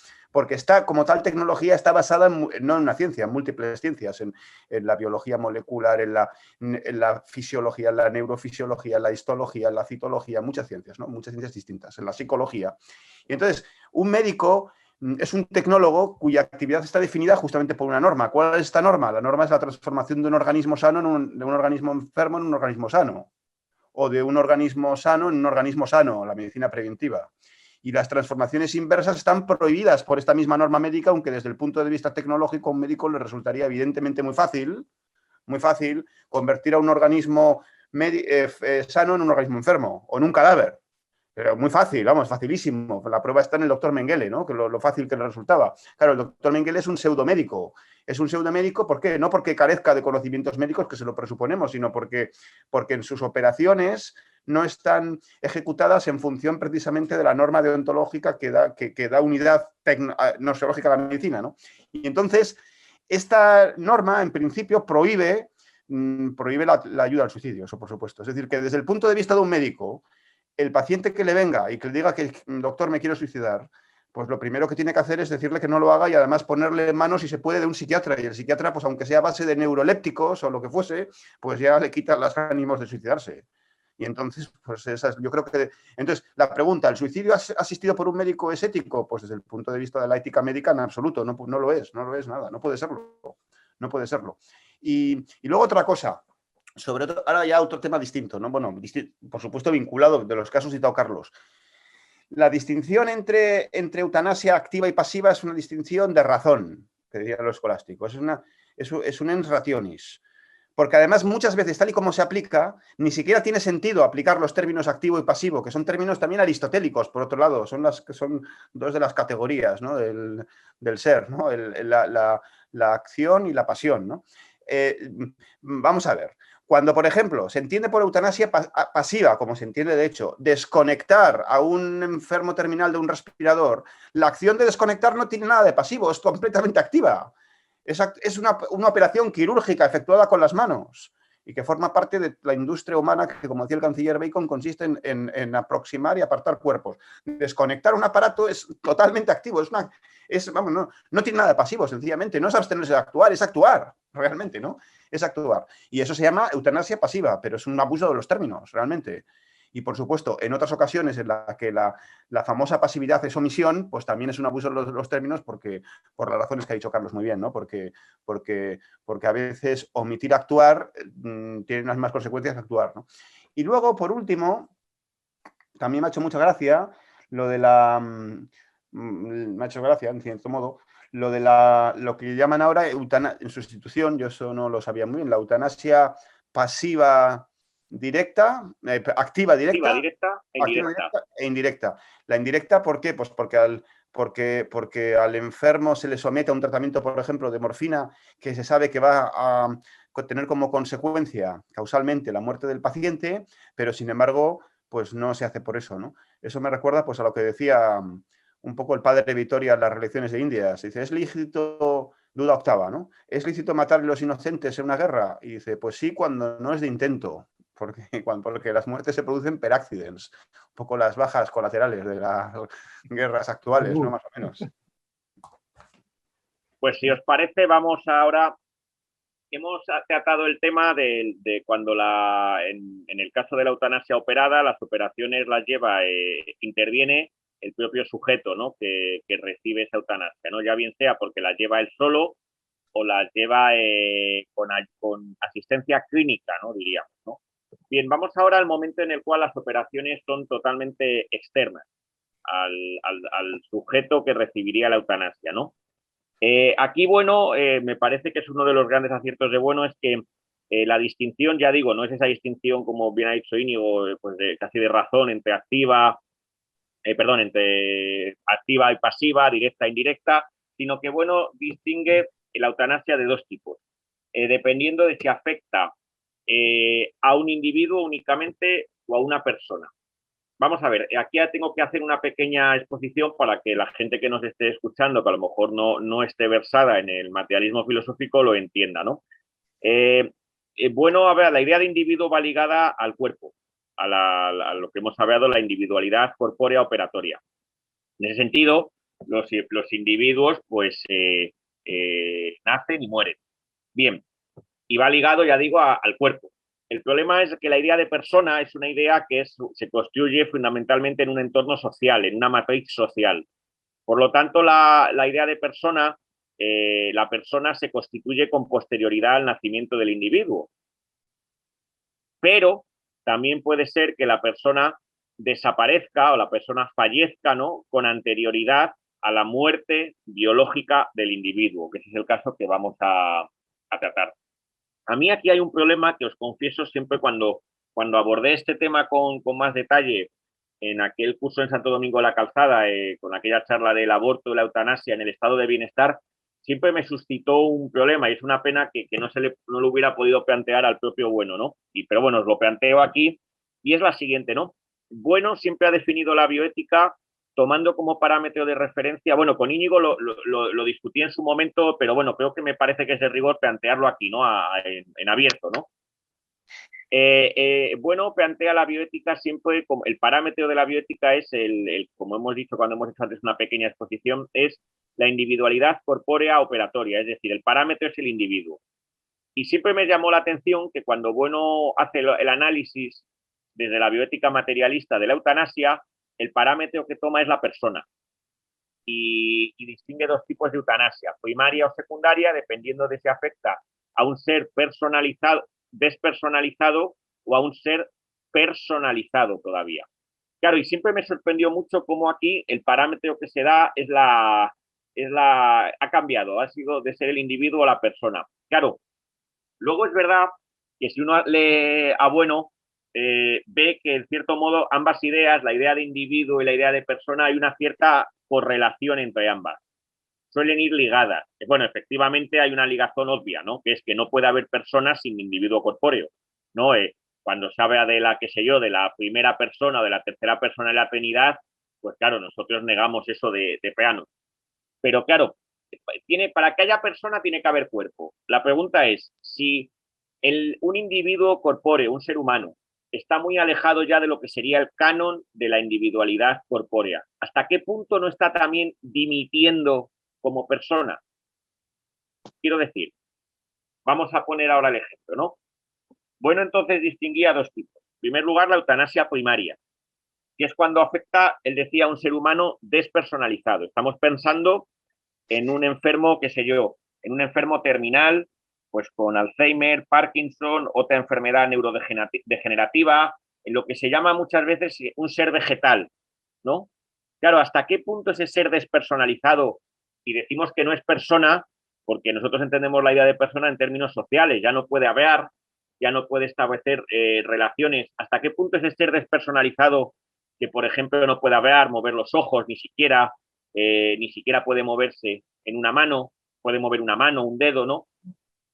está, como tal tecnología, está basada no en una ciencia, en múltiples ciencias, en la biología molecular, en la fisiología, en la neurofisiología, en la histología, en la citología, muchas ciencias, ¿no? Muchas ciencias distintas, en la psicología. Y entonces, un médico es un tecnólogo cuya actividad está definida justamente por una norma. ¿Cuál es esta norma? La norma es la transformación de un organismo sano, de un organismo enfermo en un organismo sano, o de un organismo sano en un organismo sano, la medicina preventiva. Y las transformaciones inversas están prohibidas por esta misma norma médica, aunque desde el punto de vista tecnológico a un médico le resultaría evidentemente muy fácil convertir a un organismo sano en un organismo enfermo, o en un cadáver. Pero muy fácil, vamos, facilísimo. La prueba está en el doctor Mengele, ¿no? Que lo fácil que le resultaba. Claro, el doctor Mengele es un pseudomédico. Es un pseudomédico, ¿por qué? No porque carezca de conocimientos médicos, que se lo presuponemos, sino porque en sus operaciones no están ejecutadas en función precisamente de la norma deontológica que da unidad nosológica a la medicina, ¿no? Y entonces, esta norma, en principio, prohíbe la ayuda al suicidio, eso por supuesto. Es decir, que desde el punto de vista de un médico, el paciente que le venga y que le diga que el doctor me quiero suicidar, pues lo primero que tiene que hacer es decirle que no lo haga y además ponerle en manos, si se puede, de un psiquiatra. Y el psiquiatra, pues aunque sea a base de neurolépticos o lo que fuese, pues ya le quita los ánimos de suicidarse. Y entonces, pues yo creo que... Entonces, la pregunta, ¿el suicidio asistido por un médico es ético? Pues desde el punto de vista de la ética médica, en absoluto, no lo es nada, no puede serlo. No puede serlo. Y luego otra cosa, ahora ya otro tema distinto, ¿no? Bueno, por supuesto vinculado de los casos citado Carlos. La distinción entre eutanasia activa y pasiva es una distinción de razón, que diría lo escolástico. Es un ens rationis. Porque además muchas veces, tal y como se aplica, ni siquiera tiene sentido aplicar los términos activo y pasivo, que son términos también aristotélicos, por otro lado, son dos de las categorías, ¿no? del ser, ¿no? La acción y la pasión, ¿no? Vamos a ver. Cuando, por ejemplo, se entiende por eutanasia pasiva, como se entiende de hecho, desconectar a un enfermo terminal de un respirador, la acción de desconectar no tiene nada de pasivo, es completamente activa. Es una operación quirúrgica efectuada con las manos. y que forma parte de la industria humana que, como decía el canciller Bacon, consiste en aproximar y apartar cuerpos. Desconectar un aparato es totalmente activo, vamos, no tiene nada de pasivo, sencillamente. No es abstenerse de actuar, es actuar, realmente, ¿no? Es actuar. Y eso se llama eutanasia pasiva, pero es un abuso de los términos, realmente. Y, por supuesto, en otras ocasiones en las que la famosa pasividad es omisión, pues también es un abuso de los términos por las razones que ha dicho Carlos muy bien, ¿no? Porque a veces omitir actuar tiene las mismas consecuencias que actuar, ¿no? Y luego, por último, también me ha hecho mucha gracia lo de me ha hecho gracia, en cierto modo, lo que llaman ahora en sustitución, yo eso no lo sabía muy bien, la eutanasia pasiva directa, activa directa, Activa directa e indirecta. La indirecta, ¿por qué? Pues porque al enfermo se le somete a un tratamiento, por ejemplo, de morfina, que se sabe que va a tener como consecuencia causalmente la muerte del paciente, pero sin embargo, pues no se hace por eso, ¿no? Eso me recuerda pues a lo que decía un poco el padre Vitoria en las relecciones de Indias. Dice, es lícito, duda octava, ¿no? ¿Es lícito matar a los inocentes en una guerra? Y dice, pues sí, cuando no es de intento, porque las muertes se producen per accidens, un poco las bajas colaterales de las guerras actuales, ¿no? Más o menos. Pues si os parece, vamos ahora. Hemos tratado el tema de cuando en el caso de la eutanasia operada, las operaciones las lleva, interviene el propio sujeto, ¿no? que recibe esa eutanasia, ¿no? Ya bien sea porque las lleva él solo o las lleva con asistencia clínica, ¿no? Diríamos, ¿no? Bien, vamos ahora al momento en el cual las operaciones son totalmente externas al sujeto que recibiría la eutanasia, ¿no? Aquí, bueno, me parece que es uno de los grandes aciertos de Bueno, es que la distinción, ya digo, no es esa distinción, como bien ha dicho Íñigo, pues casi de razón entre entre activa y pasiva, directa e indirecta, sino que Bueno distingue la eutanasia de dos tipos, dependiendo de si afecta a un individuo únicamente o a una persona. Vamos a ver, aquí ya tengo que hacer una pequeña exposición para que la gente que nos esté escuchando, que a lo mejor no esté versada en el materialismo filosófico, lo entienda, ¿no? Bueno, a ver, la idea de individuo va ligada al cuerpo, a lo que hemos hablado, la individualidad corpórea operatoria. En ese sentido, los individuos pues nacen y mueren. Bien, y va ligado, ya digo, al cuerpo. El problema es que la idea de persona es una idea que se construye fundamentalmente en un entorno social, en una matriz social. Por lo tanto, la idea de persona, la persona se constituye con posterioridad al nacimiento del individuo. Pero también puede ser que la persona desaparezca o la persona fallezca, ¿no? Con anterioridad a la muerte biológica del individuo, que ese es el caso que vamos a tratar. A mí aquí hay un problema que os confieso siempre cuando abordé este tema con más detalle en aquel curso en Santo Domingo de la Calzada, con aquella charla del aborto y la eutanasia en el estado de bienestar, siempre me suscitó un problema y es una pena que no lo hubiera podido plantear al propio Bueno, ¿no? Pero bueno, os lo planteo aquí y es la siguiente, ¿no? Bueno siempre ha definido la bioética tomando como parámetro de referencia, bueno, con Íñigo lo discutí en su momento, pero bueno, creo que me parece que es de rigor plantearlo aquí, ¿no? En abierto, ¿no? Bueno, plantea la bioética siempre, como el parámetro de la bioética es como hemos dicho cuando hemos hecho antes una pequeña exposición, es la individualidad corpórea operatoria, es decir, el parámetro es el individuo. Y siempre me llamó la atención que cuando Bueno hace el análisis desde la bioética materialista de la eutanasia, el parámetro que toma es la persona. Y distingue dos tipos de eutanasia, primaria o secundaria, dependiendo de si afecta a un ser personalizado, despersonalizado o a un ser personalizado todavía. Claro, y siempre me sorprendió mucho cómo aquí el parámetro que se da ha cambiado, ha sido de ser el individuo a la persona. Claro, luego es verdad que si uno lee a Bueno, ve que en cierto modo ambas ideas, la idea de individuo y la idea de persona, hay una cierta correlación entre ambas. Suelen ir ligadas. Bueno, efectivamente hay una ligazón obvia, ¿no? Que es que no puede haber personas sin individuo corpóreo, ¿no? Cuando se habla de de la primera persona o de la tercera persona de la Trinidad, pues claro, nosotros negamos eso de plano. Pero claro, para que haya persona tiene que haber cuerpo. La pregunta es, si un individuo corpóreo, un ser humano, está muy alejado ya de lo que sería el canon de la individualidad corpórea. ¿Hasta qué punto no está también dimitiendo como persona? Quiero decir, vamos a poner ahora el ejemplo, ¿no? Bueno, entonces distinguía dos tipos. En primer lugar, la eutanasia primaria, que es cuando afecta, él decía, a un ser humano despersonalizado. Estamos pensando en un enfermo, qué sé yo, en un enfermo terminal, pues con Alzheimer, Parkinson, otra enfermedad neurodegenerativa, en lo que se llama muchas veces un ser vegetal, ¿no? Claro, ¿hasta qué punto ese ser despersonalizado, y decimos que no es persona, porque nosotros entendemos la idea de persona en términos sociales, ya no puede hablar, ya no puede establecer relaciones, ¿hasta qué punto ese ser despersonalizado, que por ejemplo no puede hablar, mover los ojos, ni siquiera puede moverse en una mano, puede mover una mano, un dedo, ¿no?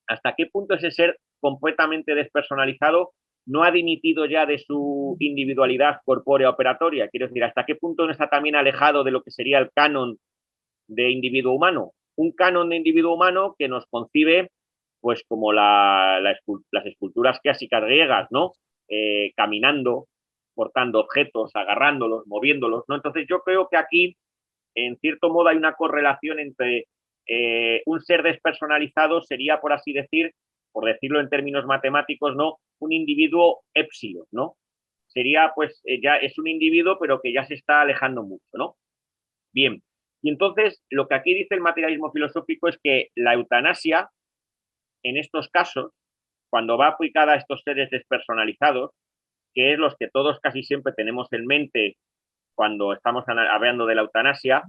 ¿Hasta qué punto ese ser completamente despersonalizado no ha dimitido ya de su individualidad corpórea operatoria? Quiero decir, ¿hasta qué punto no está también alejado de lo que sería el canon de individuo humano? Un canon de individuo humano que nos concibe pues como las esculturas clásicas griegas, ¿no? Caminando, portando objetos, agarrándolos, moviéndolos, ¿no? Entonces yo creo que aquí, en cierto modo, hay una correlación entre un ser despersonalizado sería, por así decir, por decirlo en términos matemáticos, ¿no? Un individuo épsilon, ¿no? Sería, pues, ya es un individuo, pero que ya se está alejando mucho, ¿no? Bien. Y entonces, lo que aquí dice el materialismo filosófico es que la eutanasia, en estos casos, cuando va aplicada a estos seres despersonalizados, que es los que todos casi siempre tenemos en mente cuando estamos hablando de la eutanasia,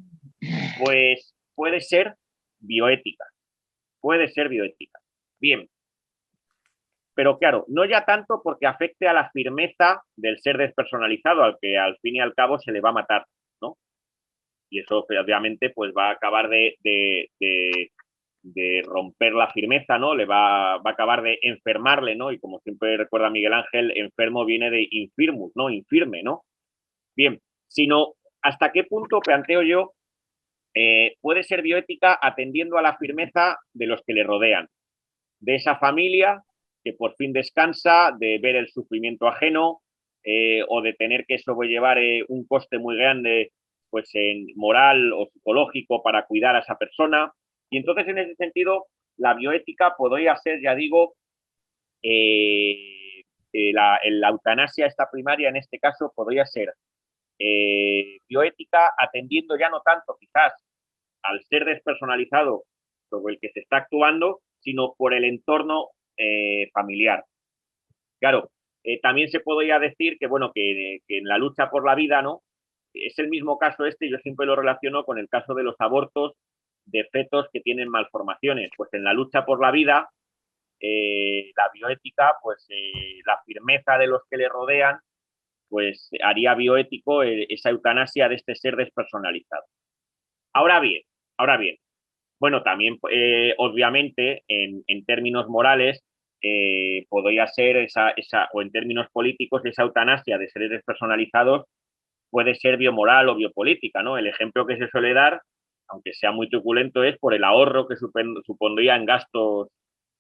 pues puede ser bioética. Puede ser bioética. Bien. Pero claro, no ya tanto porque afecte a la firmeza del ser despersonalizado, al que al fin y al cabo se le va a matar, ¿no? Y eso obviamente pues va a acabar de romper la firmeza, ¿no? Le va a acabar de enfermarle, ¿no? Y como siempre recuerda Miguel Ángel, enfermo viene de infirmus, ¿no? Infirme, ¿no? Bien, sino hasta qué punto planteo yo puede ser bioética atendiendo a la firmeza de los que le rodean, de esa familia que por fin descansa, de ver el sufrimiento ajeno o de tener que sobrellevar un coste muy grande pues en moral o psicológico para cuidar a esa persona. Y entonces en ese sentido la bioética podría ser, ya digo, la eutanasia esta primaria en este caso podría ser bioética atendiendo ya no tanto quizás al ser despersonalizado sobre el que se está actuando, sino por el entorno familiar. Claro, también se podría decir que, bueno, que en la lucha por la vida, ¿no? Es el mismo caso este, yo siempre lo relaciono con el caso de los abortos de fetos que tienen malformaciones. Pues en la lucha por la vida, la bioética, pues la firmeza de los que le rodean, pues haría bioético esa eutanasia de este ser despersonalizado. Ahora bien, bueno, también obviamente en términos morales podría ser o en términos políticos esa eutanasia de seres despersonalizados puede ser biomoral o biopolítica, ¿no? El ejemplo que se suele dar, aunque sea muy truculento, es por el ahorro que supondría en gastos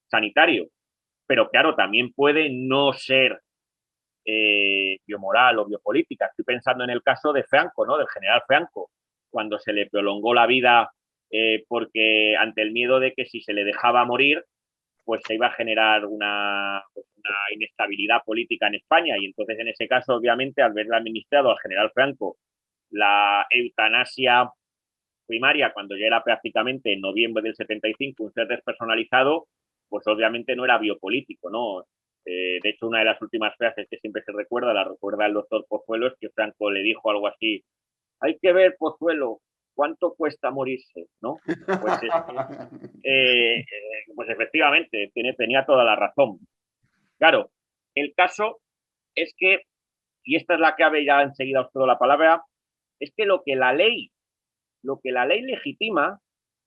sanitarios. Pero claro, también puede no ser biomoral o biopolítica. Estoy pensando en el caso de Franco, ¿no? Del general Franco, cuando se le prolongó la vida porque ante el miedo de que si se le dejaba morir, pues se iba a generar una inestabilidad política en España. Y entonces, en ese caso, obviamente, al verle administrado al general Franco la eutanasia primaria, cuando ya era prácticamente en noviembre del 75 un ser despersonalizado, pues obviamente no era biopolítico, ¿no? De hecho, una de las últimas frases que siempre se recuerda, la recuerda el doctor Pozuelo, es que Franco le dijo algo así: hay que ver, Pozuelo, cuánto cuesta morirse, ¿no? Pues, pues efectivamente, tenía toda la razón. Claro, el caso es que, y esta es la clave, ya enseguida os doy la palabra, es que lo que la ley legitima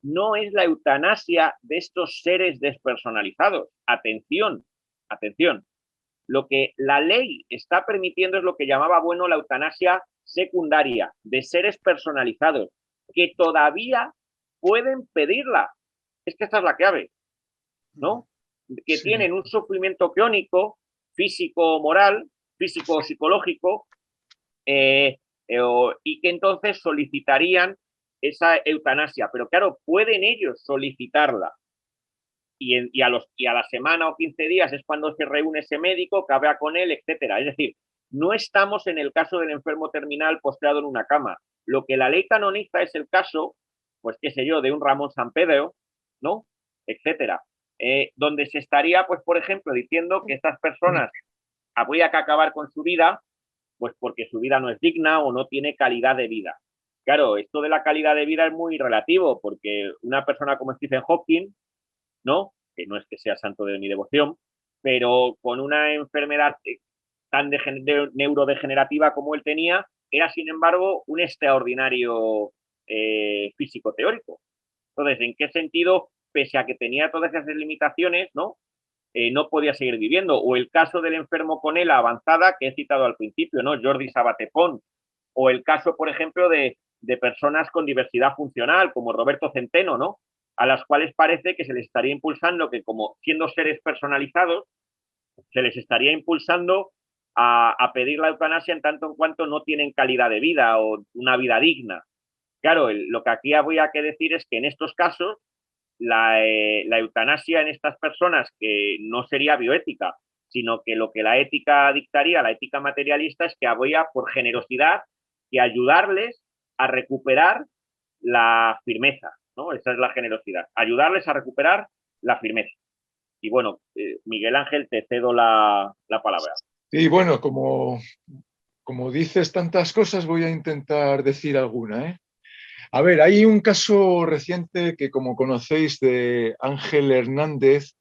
no es la eutanasia de estos seres despersonalizados. Atención, atención. Lo que la ley está permitiendo es lo que llamaba, bueno, la eutanasia secundaria de seres personalizados que todavía pueden pedirla. Es que esta es la clave, ¿no? que Sí. tienen un sufrimiento crónico, físico, moral, físico, psicológico, y que entonces solicitarían esa eutanasia. Pero claro, pueden ellos solicitarla. Y a la semana o 15 días es cuando se reúne ese médico, que habla con él, etcétera. Es decir, no estamos en el caso del enfermo terminal postrado en una cama. Lo que la ley canoniza es el caso, pues qué sé yo, de un Ramón Sampedro, ¿no? Etcétera. Donde se estaría, pues por ejemplo, diciendo que estas personas habría que acabar con su vida, pues porque su vida no es digna o no tiene calidad de vida. Claro, esto de la calidad de vida es muy relativo, porque una persona como Stephen Hawking, ¿no? Que no es que sea santo de mi devoción, pero con una enfermedad tan neurodegenerativa como él tenía, era sin embargo un extraordinario físico teórico. Entonces, ¿en qué sentido, pese a que tenía todas esas limitaciones, no podía seguir viviendo? O el caso del enfermo con ELA avanzada, que he citado al principio, ¿no? Jordi Sabaté Pons. O el caso, por ejemplo, de personas con diversidad funcional, como Roberto Centeno, ¿no? A las cuales parece que se les estaría impulsando, que como siendo seres personalizados, se les estaría impulsando a pedir la eutanasia en tanto en cuanto no tienen calidad de vida o una vida digna. Claro, lo que aquí habría que decir es que en estos casos la eutanasia en estas personas, que no sería bioética, sino que lo que la ética dictaría, la ética materialista, es que habría por generosidad que ayudarles a recuperar la firmeza, ¿no? Esa es la generosidad, ayudarles a recuperar la firmeza. Y bueno, Miguel Ángel, te cedo la palabra. Y bueno, como dices tantas cosas, voy a intentar decir alguna, ¿eh? A ver, hay un caso reciente que, como conocéis, de Ángel Hernández,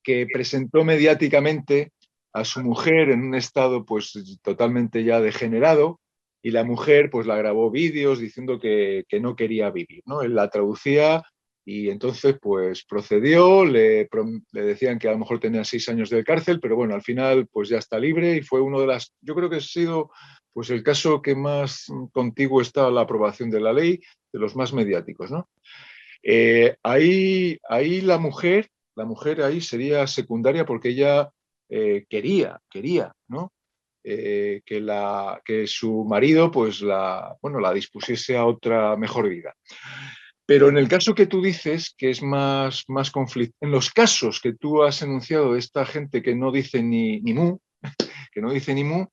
que presentó mediáticamente a su mujer en un estado pues totalmente ya degenerado, y la mujer pues la grabó vídeos diciendo que no quería vivir, ¿no? Él la traducía y entonces pues procedió, le decían que a lo mejor tenía 6 años de cárcel, pero bueno, al final pues ya está libre y fue uno de las, yo creo que ha sido pues el caso que más contiguo está a la aprobación de la ley, de los más mediáticos, ¿no? Ahí la mujer ahí sería secundaria porque ella quería, ¿no? Que su marido pues la dispusiese a otra mejor vida. Pero en el caso que tú dices, que es más conflicto, en los casos que tú has enunciado de esta gente que no dice ni mu, que no dice ni mu,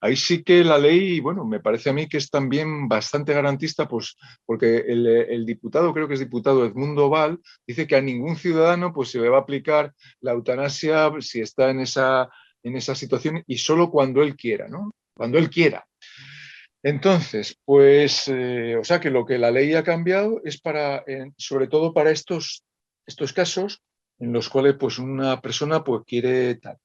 ahí sí que la ley, bueno, me parece a mí que es también bastante garantista, pues, porque el diputado, creo que es diputado Edmundo Val, dice que a ningún ciudadano pues, se le va a aplicar la eutanasia si está en esa situación y solo cuando él quiera, ¿no? Cuando él quiera. Entonces, pues, o sea que lo que la ley ha cambiado es sobre todo para estos casos en los cuales pues una persona pues quiere tal.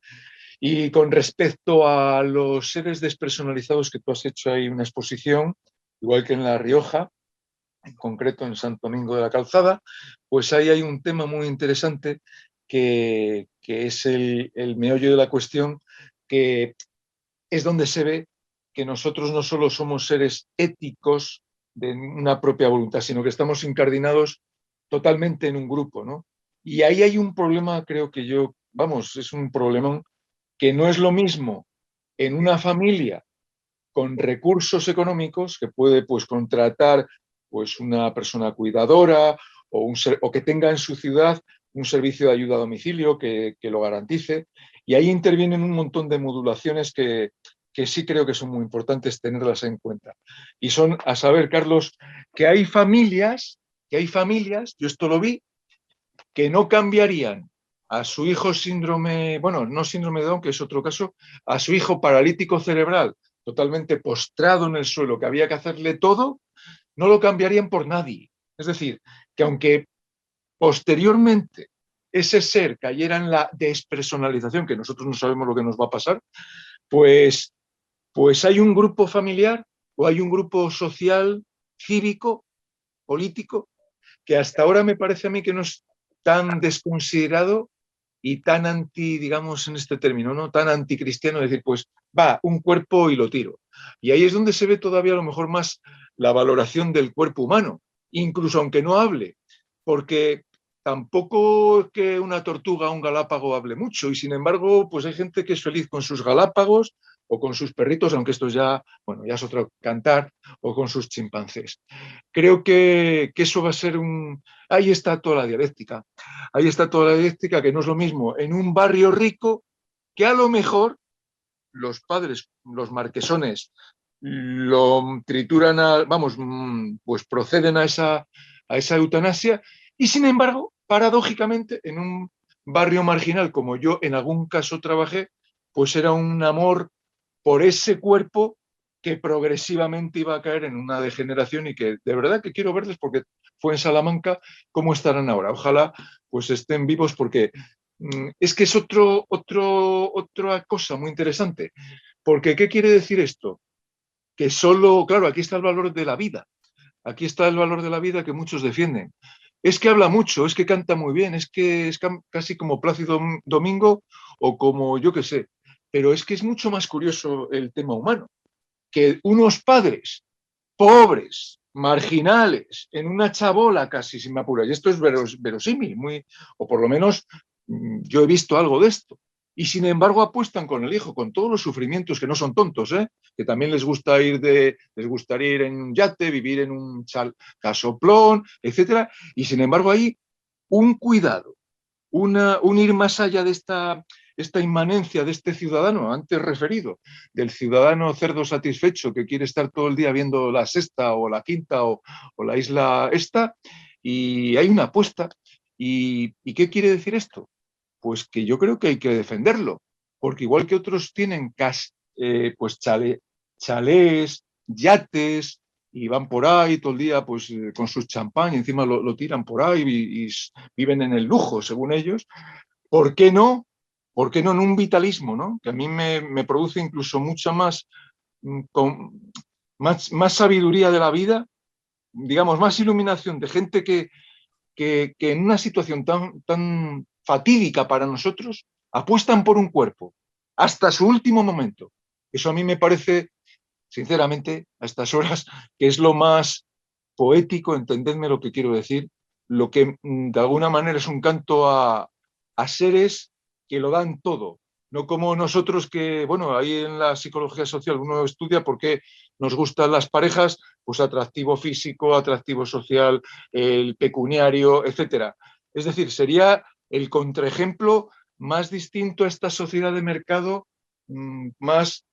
Y con respecto a los seres despersonalizados, que tú has hecho ahí una exposición, igual que en La Rioja, en concreto en Santo Domingo de la Calzada, pues ahí hay un tema muy interesante que es el meollo de la cuestión, que es donde se ve que nosotros no solo somos seres éticos de una propia voluntad, sino que estamos incardinados totalmente en un grupo, ¿no? Y ahí hay un problema, creo que es un problemón, que no es lo mismo en una familia con recursos económicos que puede pues contratar pues una persona cuidadora o que tenga en su ciudad un servicio de ayuda a domicilio que lo garantice, y ahí intervienen un montón de modulaciones que sí creo que son muy importantes tenerlas en cuenta. Y son, a saber, Carlos, que hay familias, yo esto lo vi, que no cambiarían a su hijo síndrome, bueno, no síndrome de Down, que es otro caso, a su hijo paralítico cerebral, totalmente postrado en el suelo, que había que hacerle todo, no lo cambiarían por nadie. Es decir, que aunque posteriormente ese ser cayera en la despersonalización, que nosotros no sabemos lo que nos va a pasar, pues hay un grupo familiar o hay un grupo social, cívico, político, que hasta ahora me parece a mí que no es tan desconsiderado y tan digamos en este término, ¿no? Tan anticristiano, decir, pues va, un cuerpo y lo tiro. Y ahí es donde se ve todavía a lo mejor más la valoración del cuerpo humano, incluso aunque no hable, porque tampoco es que una tortuga o un galápago hable mucho, y sin embargo, pues hay gente que es feliz con sus galápagos o con sus perritos, aunque esto ya, bueno, ya es otro cantar, o con sus chimpancés. Creo que eso va a ser un... Ahí está toda la dialéctica. Ahí está toda la dialéctica, que no es lo mismo en un barrio rico, que a lo mejor los padres, los marquesones, lo trituran, vamos, pues proceden a esa eutanasia, y sin embargo, paradójicamente, en un barrio marginal como yo en algún caso trabajé, pues era un amor por ese cuerpo que progresivamente iba a caer en una degeneración, y que de verdad que quiero verles, porque fue en Salamanca, cómo estarán ahora. Ojalá pues estén vivos, porque es que es otra cosa muy interesante. Porque, ¿qué quiere decir esto? Que solo, claro, aquí está el valor de la vida. Aquí está el valor de la vida que muchos defienden. Es que habla mucho, es que canta muy bien, es que es casi como Plácido Domingo o como yo qué sé. Pero es que es mucho más curioso el tema humano. Que unos padres pobres, marginales, en una chabola casi, si me apura, y esto es verosímil, muy, o por lo menos yo he visto algo de esto, y sin embargo apuestan con el hijo, con todos los sufrimientos, que no son tontos, que también les gustaría ir en un yate, vivir en un casoplón, etcétera, y sin embargo hay un cuidado, un ir más allá de esta inmanencia de este ciudadano antes referido, del ciudadano cerdo satisfecho que quiere estar todo el día viendo la Sexta o la Quinta o la isla esta, y hay una apuesta. ¿Y qué quiere decir esto? Pues que yo creo que hay que defenderlo, porque igual que otros tienen pues chalés, yates, y van por ahí todo el día pues con sus champán, y encima lo tiran por ahí y viven en el lujo, según ellos. ¿Por qué no? ¿Por qué no en un vitalismo, ¿no? Que a mí me produce incluso mucha más, más sabiduría de la vida, digamos, más iluminación de gente que en una situación tan fatídica para nosotros apuestan por un cuerpo hasta su último momento. Eso a mí me parece, sinceramente, a estas horas, que es lo más poético, entendedme lo que quiero decir, lo que de alguna manera es un canto a seres que lo dan todo, no como nosotros que, bueno, ahí en la psicología social uno estudia por qué nos gustan las parejas, pues atractivo físico, atractivo social, el pecuniario, etcétera. Es decir, sería el contraejemplo más distinto a esta sociedad de mercado, más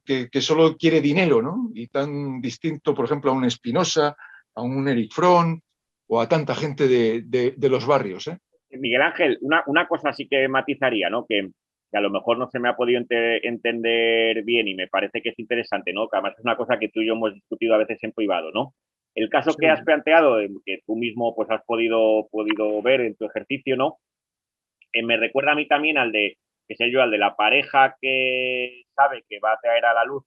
que solo quiere dinero, ¿no? Y tan distinto, por ejemplo, a un Spinoza, a un Eric Fromm o a tanta gente de los barrios, ¿eh? Miguel Ángel, una cosa sí que matizaría, ¿no? Que a lo mejor no se me ha podido entender bien, y me parece que es interesante, ¿no? Que además es una cosa que tú y yo hemos discutido a veces en privado, ¿no? El caso Sí. que has planteado, que tú mismo pues has podido ver en tu ejercicio, ¿no? Me recuerda a mí también al de, que sé yo, al de la pareja que sabe que va a traer a la luz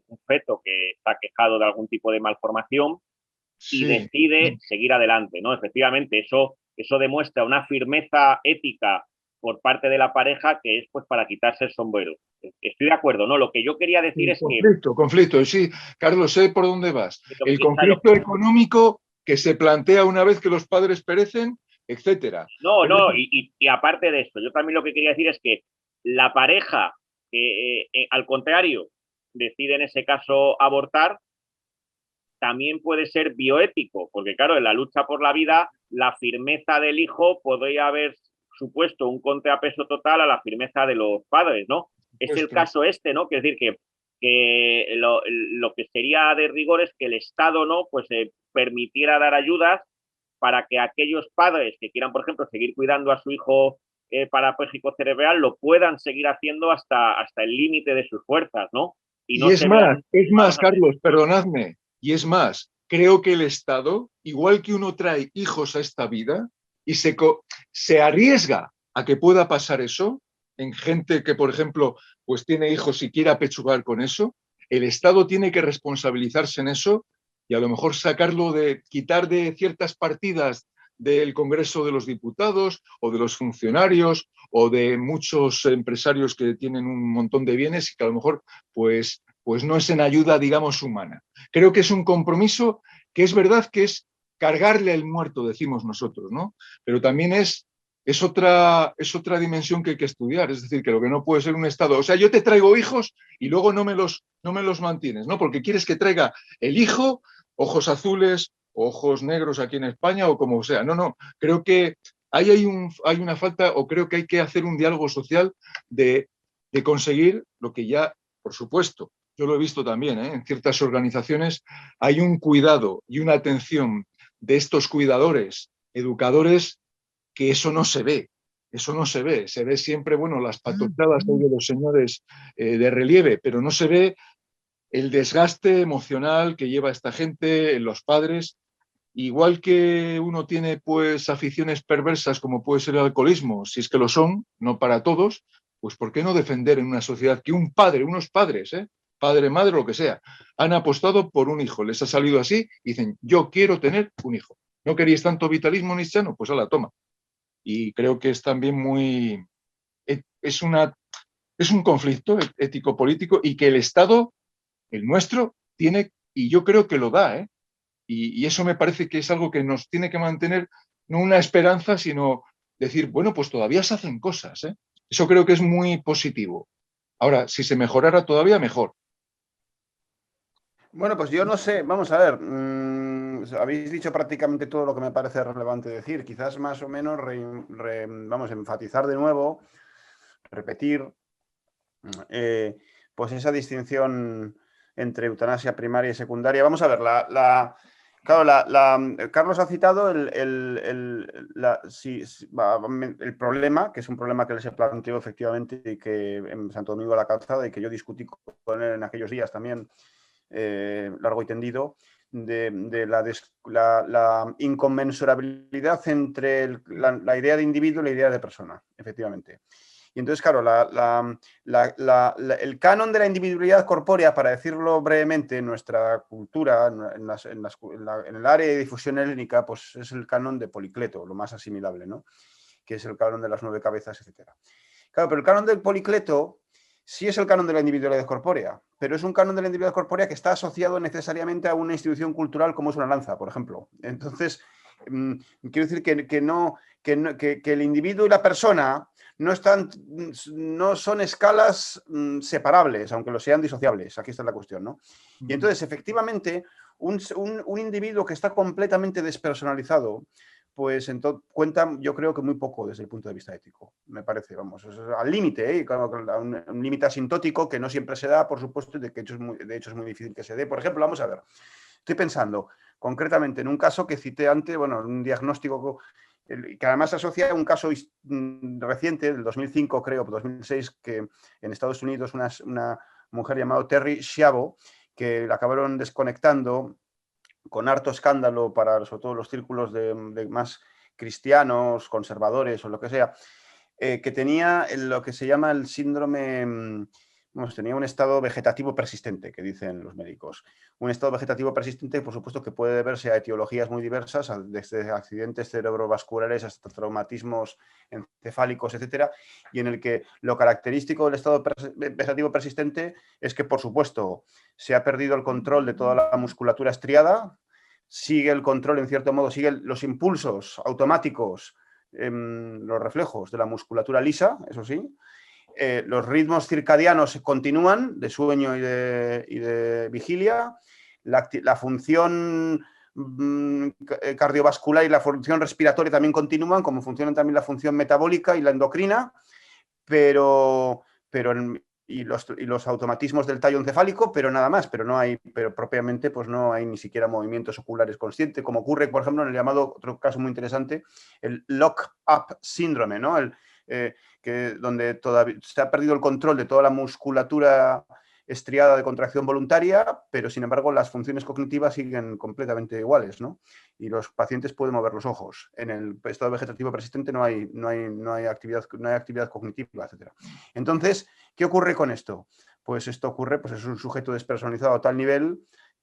un feto que está quejado de algún tipo de malformación, y Sí. decide seguir adelante, ¿no? Efectivamente, eso demuestra una firmeza ética por parte de la pareja, que es pues para quitarse el sombrero. Estoy de acuerdo, ¿no? Lo que yo quería decir es que... Conflicto, sí. Carlos, sé por dónde vas. El Claro, conflicto económico que se plantea una vez que los padres perecen, etcétera. no, Es no, decir, y aparte de esto, yo también lo que quería decir es que la pareja que, al contrario, decide en ese caso abortar, también puede ser bioético, porque claro, en la lucha por la vida, la firmeza del hijo podría haber supuesto un contrapeso total a la firmeza de los padres, ¿no? Es el esto. caso este, ¿no? Que es decir, que lo que sería de rigor es que el Estado, ¿no? Pues permitiera dar ayudas para que aquellos padres que quieran, por ejemplo, seguir cuidando a su hijo parapléjico cerebral, lo puedan seguir haciendo hasta el límite de sus fuerzas, ¿no? Y no Y se vean es más, llamados a hacer... Carlos, perdonadme, y es más, creo que el Estado, igual que uno trae hijos a esta vida y se arriesga a que pueda pasar eso, en gente que, por ejemplo, pues tiene hijos y quiera pechugar con eso, el Estado tiene que responsabilizarse en eso, y a lo mejor quitar de ciertas partidas del Congreso de los Diputados o de los funcionarios o de muchos empresarios que tienen un montón de bienes y que a lo mejor pues no es en ayuda, digamos, humana. Creo que es un compromiso que es verdad que es cargarle el muerto, decimos nosotros, ¿no? Pero también es otra dimensión que hay que estudiar. Es decir, que lo que no puede ser un Estado. O sea, yo te traigo hijos y luego no me los mantienes, ¿no? Porque quieres que traiga el hijo, ojos azules, ojos negros aquí en España o como sea. No, no. Creo que ahí hay una falta, o creo que hay que hacer un diálogo social de conseguir lo que ya, por supuesto, yo lo he visto también, en ciertas organizaciones hay un cuidado y una atención de estos cuidadores, educadores, que eso no se ve. Eso no se ve. Se ve siempre, bueno, las patochadas de los señores de relieve, pero no se ve el desgaste emocional que lleva esta gente, los padres. Igual que uno tiene pues aficiones perversas como puede ser el alcoholismo, si es que lo son, no para todos, pues ¿por qué no defender en una sociedad que unos padres, padre, madre, lo que sea, han apostado por un hijo, les ha salido así y dicen, yo quiero tener un hijo. ¿No queríais tanto vitalismo nietzscheano? Pues a la toma. Y creo que es también es un conflicto ético-político y que el Estado, el nuestro, tiene, y yo creo que lo da, y eso me parece que es algo que nos tiene que mantener, no una esperanza, sino decir, bueno, pues todavía se hacen cosas. Eso creo que es muy positivo. Ahora, si se mejorara todavía, mejor. Bueno, pues yo no sé, vamos a ver, habéis dicho prácticamente todo lo que me parece relevante decir, quizás más o menos, vamos, enfatizar de nuevo, repetir, pues esa distinción entre eutanasia primaria y secundaria. Vamos a ver, Carlos ha citado el problema, que es un problema que él se planteó efectivamente y que en Santo Domingo de la Calzada y que yo discutí con él en aquellos días también, largo y tendido, de la inconmensurabilidad entre la idea de individuo y la idea de persona, efectivamente. Y entonces, claro, el canon de la individualidad corpórea, para decirlo brevemente, en nuestra cultura, en el área de difusión helénica, pues es el canon de Policleto, lo más asimilable, ¿no? Que es el canon de las 9 cabezas, etc. Claro, pero el canon de Policleto sí es el canon de la individualidad corpórea, pero es un canon de la individualidad corpórea que está asociado necesariamente a una institución cultural como es una lanza, por ejemplo. Entonces, quiero decir que el individuo y la persona no son escalas separables, aunque lo sean disociables. Aquí está la cuestión, ¿no? Y entonces, efectivamente, un individuo que está completamente despersonalizado, pues entonces cuenta, yo creo que muy poco desde el punto de vista ético, me parece, vamos, al límite, claro, un límite asintótico que no siempre se da, por supuesto, y de hecho es muy difícil que se dé. Por ejemplo, vamos a ver, estoy pensando concretamente en un caso que cité antes, bueno, un diagnóstico que además se asocia a un caso reciente, del 2005 creo, 2006, que en Estados Unidos una mujer llamada Terri Schiavo, que la acabaron desconectando con harto escándalo para sobre todo los círculos de más cristianos, conservadores o lo que sea, que tenía lo que se llama el síndrome, tenía un estado vegetativo persistente, que dicen los médicos. Un estado vegetativo persistente, por supuesto, que puede deberse a etiologías muy diversas, desde accidentes cerebrovasculares hasta traumatismos encefálicos, etcétera, y en el que lo característico del estado vegetativo persistente es que, por supuesto, se ha perdido el control de toda la musculatura estriada, sigue el control, en cierto modo, sigue los impulsos automáticos, los reflejos de la musculatura lisa, eso sí. Los ritmos circadianos continúan de sueño y de vigilia. La función cardiovascular y la función respiratoria también continúan, como funcionan también la función metabólica y la endocrina, pero y los automatismos del tallo encefálico, pero nada más, pero propiamente pues no hay ni siquiera movimientos oculares conscientes, como ocurre, por ejemplo, en el llamado, otro caso muy interesante, el lock-up síndrome, ¿no? Donde todavía se ha perdido el control de toda la musculatura estriada de contracción voluntaria, pero sin embargo las funciones cognitivas siguen completamente iguales, ¿no? Y los pacientes pueden mover los ojos. En el estado vegetativo persistente no hay actividad cognitiva, etc. Entonces, ¿qué ocurre con esto? Pues esto ocurre, pues es un sujeto despersonalizado a tal nivel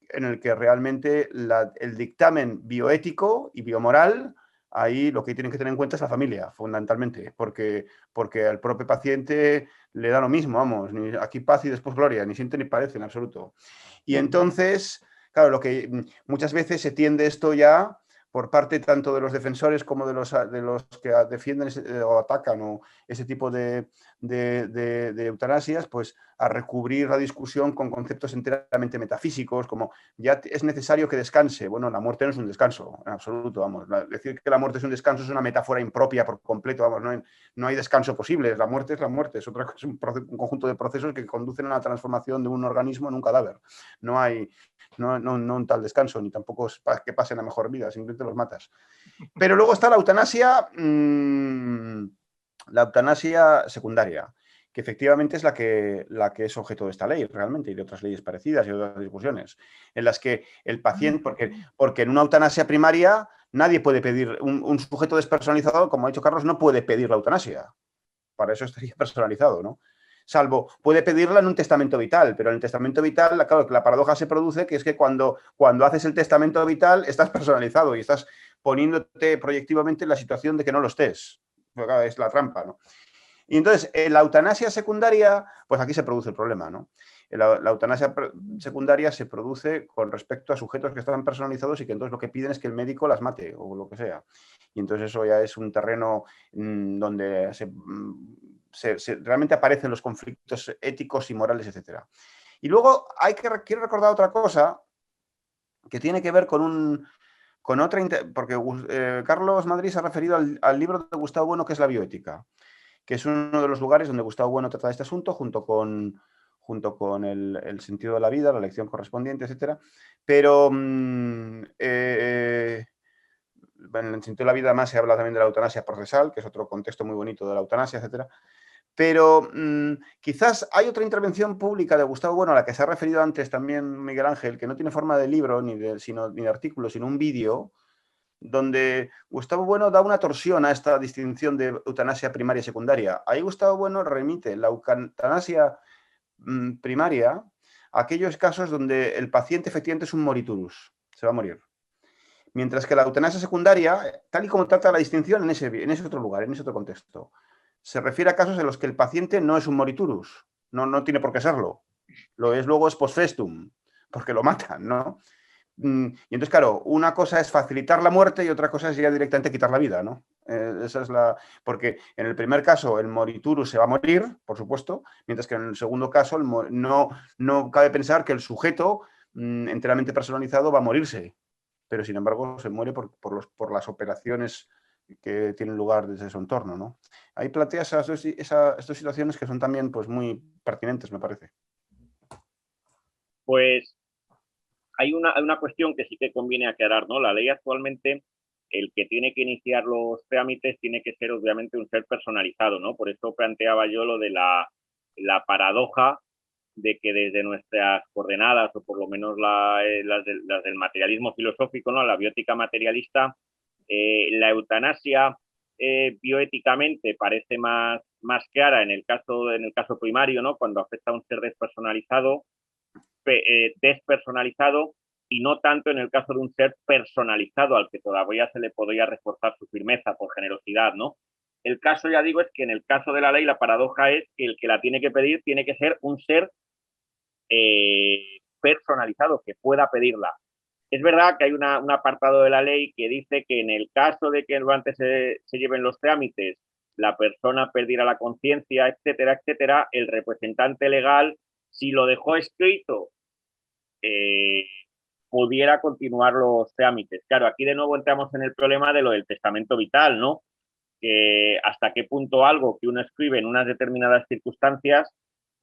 en el que realmente el dictamen bioético y biomoral, ahí lo que tienen que tener en cuenta es la familia, fundamentalmente, porque al propio paciente le da lo mismo, vamos, ni aquí paz y después gloria, ni siente ni parece en absoluto. Y entonces, claro, lo que muchas veces se tiende esto ya por parte tanto de los defensores como de los que defienden o atacan o ese tipo de eutanasias, pues a recubrir la discusión con conceptos enteramente metafísicos, como ya es necesario que descanse. Bueno, la muerte no es un descanso, en absoluto, vamos. Decir que la muerte es un descanso es una metáfora impropia por completo, vamos, no hay descanso posible. La muerte, es otra cosa, un conjunto de procesos que conducen a la transformación de un organismo en un cadáver. No hay un tal descanso, ni tampoco es para que pasen la mejor vida, simplemente los matas. Pero luego está la eutanasia secundaria, que efectivamente es la que es objeto de esta ley realmente y de otras leyes parecidas y de otras discusiones, en las que el paciente, porque en una eutanasia primaria nadie puede pedir, un sujeto despersonalizado, como ha dicho Carlos, no puede pedir la eutanasia. Para eso estaría personalizado, ¿no? Salvo, puede pedirla en un testamento vital, pero en el testamento vital, claro, la paradoja se produce, que es que cuando haces el testamento vital estás personalizado y estás poniéndote proyectivamente en la situación de que no lo estés. Es la trampa, ¿no? Y entonces, en la eutanasia secundaria, pues aquí se produce el problema, ¿no? La eutanasia secundaria se produce con respecto a sujetos que están personalizados y que entonces lo que piden es que el médico las mate o lo que sea. Y entonces eso ya es un terreno donde realmente aparecen los conflictos éticos y morales, etc. Y luego quiero recordar otra cosa que tiene que ver con otra, porque Carlos Madrid se ha referido al libro de Gustavo Bueno, que es La bioética, que es uno de los lugares donde Gustavo Bueno trata de este asunto, junto con el sentido de la vida, la lección correspondiente, etc. Pero en el sentido de la vida además se habla también de la eutanasia procesal, que es otro contexto muy bonito de la eutanasia, etc. Pero quizás hay otra intervención pública de Gustavo Bueno, a la que se ha referido antes también Miguel Ángel, que no tiene forma de libro ni de artículo, sino un vídeo, donde Gustavo Bueno da una torsión a esta distinción de eutanasia primaria y secundaria. Ahí Gustavo Bueno remite la eutanasia primaria a aquellos casos donde el paciente efectivamente es un moriturus, se va a morir. Mientras que la eutanasia secundaria, tal y como trata la distinción en ese otro lugar, en ese otro contexto, se refiere a casos en los que el paciente no es un moriturus, no tiene por qué serlo. Lo es luego es post festum, porque lo matan, ¿no? Y entonces, claro, una cosa es facilitar la muerte y otra cosa es ya directamente quitar la vida, ¿no? Esa es porque en el primer caso el moriturus se va a morir, por supuesto, mientras que en el segundo caso no cabe pensar que el sujeto enteramente personalizado va a morirse, pero sin embargo se muere por las operaciones que tienen lugar desde su entorno, ¿no? Ahí plantea esas dos situaciones que son también pues, muy pertinentes, me parece. Pues hay una cuestión que sí que conviene aclarar, ¿no? La ley actualmente, el que tiene que iniciar los trámites tiene que ser obviamente un ser personalizado, ¿no? Por eso planteaba yo lo de la paradoja de que desde nuestras coordenadas, o por lo menos las del materialismo filosófico, ¿no? La biótica materialista, la eutanasia bioéticamente parece más clara en el caso primario, ¿no? Cuando afecta a un ser despersonalizado, y no tanto en el caso de un ser personalizado al que todavía se le podría reforzar su firmeza por generosidad, ¿no? El caso, ya digo, es que en el caso de la ley la paradoja es que el que la tiene que pedir tiene que ser un ser personalizado, que pueda pedirla. Es verdad que hay un apartado de la ley que dice que en el caso de que antes se lleven los trámites, la persona perdiera la conciencia, etcétera, etcétera, el representante legal, si lo dejó escrito, pudiera continuar los trámites. Claro, aquí de nuevo entramos en el problema de lo del testamento vital, ¿no? Que hasta qué punto algo que uno escribe en unas determinadas circunstancias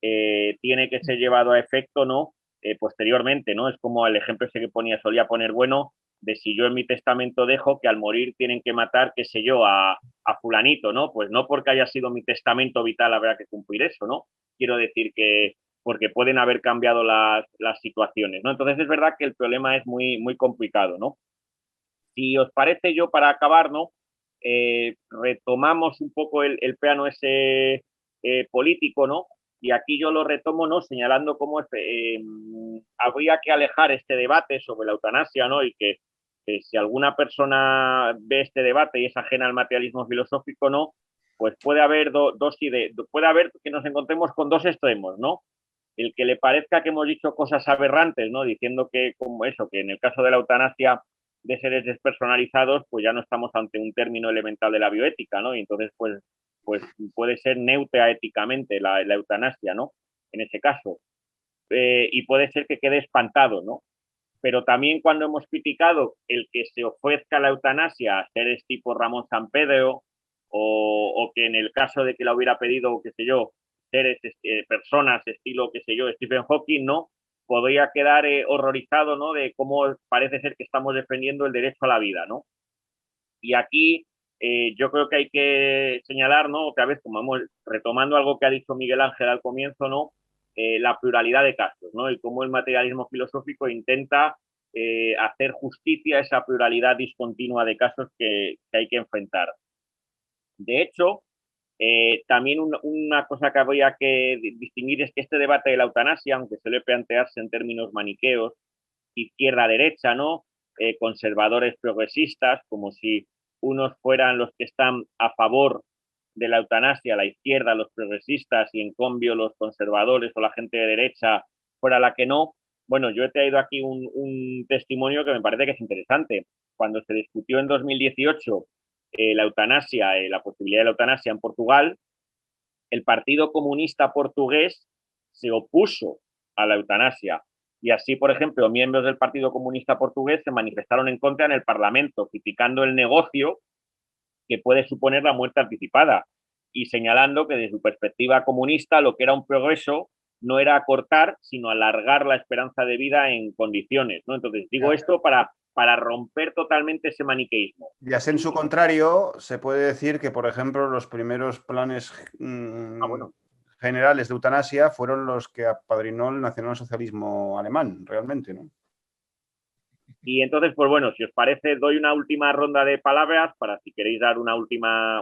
tiene que ser llevado a efecto, ¿no? Posteriormente, ¿no? Es como el ejemplo ese que solía poner Bueno, de si yo en mi testamento dejo que al morir tienen que matar, qué sé yo, a fulanito, ¿no? Pues no porque haya sido mi testamento vital habrá que cumplir eso, ¿no? Quiero decir que porque pueden haber cambiado las situaciones, ¿no? Entonces es verdad que el problema es muy, muy complicado, ¿no? Si os parece, yo para acabar, ¿no? Retomamos un poco el plano ese político, ¿no? Y aquí yo lo retomo, ¿no? Señalando cómo habría que alejar este debate sobre la eutanasia, ¿no? Y que si alguna persona ve este debate y es ajena al materialismo filosófico, ¿no? Pues puede haber puede haber que nos encontremos con dos extremos, ¿no? El que le parezca que hemos dicho cosas aberrantes, ¿no? Diciendo que, como eso, que en el caso de la eutanasia de seres despersonalizados, pues ya no estamos ante un término elemental de la bioética, ¿no? Y entonces, pues puede ser neutra éticamente la eutanasia, ¿no? En ese caso. Y puede ser que quede espantado, ¿no? Pero también cuando hemos criticado el que se ofrezca la eutanasia a seres tipo Ramón Sampedro o que en el caso de que la hubiera pedido, qué sé yo, seres, personas estilo, qué sé yo, Stephen Hawking, ¿no? Podría quedar horrorizado, ¿no? De cómo parece ser que estamos defendiendo el derecho a la vida, ¿no? Y aquí yo creo que hay que señalar, ¿no? Otra vez, como hemos, retomando algo que ha dicho Miguel Ángel al comienzo, ¿no? La pluralidad de casos, ¿no? Y cómo el materialismo filosófico intenta hacer justicia a esa pluralidad discontinua de casos que hay que enfrentar. De hecho, también una cosa que habría que distinguir es que este debate de la eutanasia, aunque suele plantearse en términos maniqueos, izquierda-derecha, ¿no? Conservadores progresistas, como si unos fueran los que están a favor de la eutanasia, la izquierda, los progresistas, y en cambio los conservadores o la gente de derecha fuera la que no. Bueno, yo he traído aquí un testimonio que me parece que es interesante. Cuando se discutió en 2018 la eutanasia, la posibilidad de la eutanasia en Portugal, el Partido Comunista Portugués se opuso a la eutanasia. Y así, por ejemplo, miembros del Partido Comunista Portugués se manifestaron en contra en el Parlamento, criticando el negocio que puede suponer la muerte anticipada y señalando que desde su perspectiva comunista lo que era un progreso no era acortar, sino alargar la esperanza de vida en condiciones, ¿no? Entonces, digo esto para romper totalmente ese maniqueísmo. Y así en su contrario, se puede decir que, por ejemplo, los primeros planes generales de eutanasia fueron los que apadrinó el nacionalsocialismo alemán, realmente, ¿no? Y entonces, pues bueno, si os parece, doy una última ronda de palabras para si queréis dar una última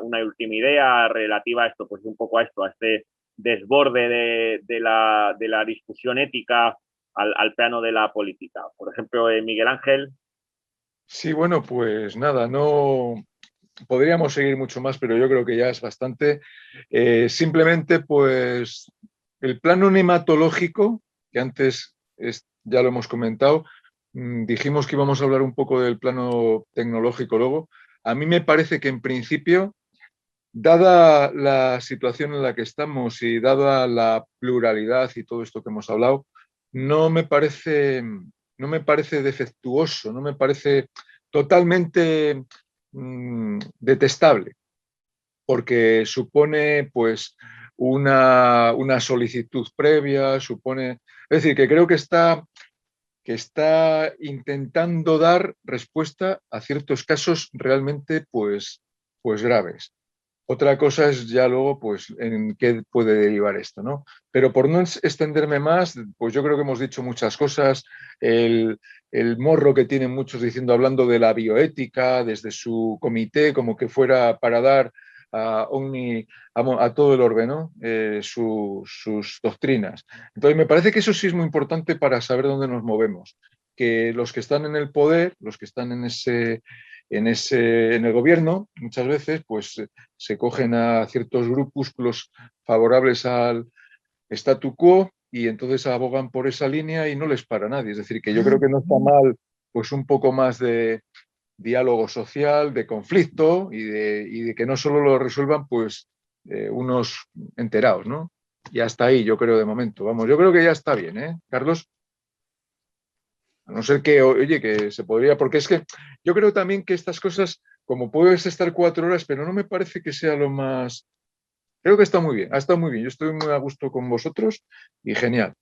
idea relativa a esto, pues un poco a esto, a este desborde de la discusión ética al plano de la política. Por ejemplo, Miguel Ángel. Sí, bueno, pues nada, no podríamos seguir mucho más, pero yo creo que ya es bastante. Simplemente, pues, el plano nematológico, que antes ya lo hemos comentado, dijimos que íbamos a hablar un poco del plano tecnológico luego. A mí me parece que en principio, dada la situación en la que estamos y dada la pluralidad y todo esto que hemos hablado, no me parece defectuoso, no me parece totalmente detestable, porque supone pues una solicitud previa, supone, es decir, que creo que está intentando dar respuesta a ciertos casos realmente pues graves. Otra cosa es ya luego, pues, en qué puede derivar esto, ¿no? Pero por no extenderme más, pues yo creo que hemos dicho muchas cosas. El morro que tienen muchos hablando de la bioética desde su comité, como que fuera para dar a todo el orbe, ¿no? Sus doctrinas. Entonces, me parece que eso sí es muy importante para saber dónde nos movemos. Que los que están en el poder, los que están en el gobierno, muchas veces, pues se cogen a ciertos grupúsculos favorables al statu quo y entonces abogan por esa línea y no les para nadie. Es decir, que yo creo que no está mal pues un poco más de diálogo social, de conflicto y de que no solo lo resuelvan pues unos enterados, ¿no? Y hasta ahí yo creo de momento. Vamos, yo creo que ya está bien, ¿eh, Carlos? A no ser que, oye, que se podría, porque es que yo creo también que estas cosas, como puedes estar 4 horas, pero no me parece que sea lo más. Creo que está muy bien, ha estado muy bien. Yo estoy muy a gusto con vosotros y genial.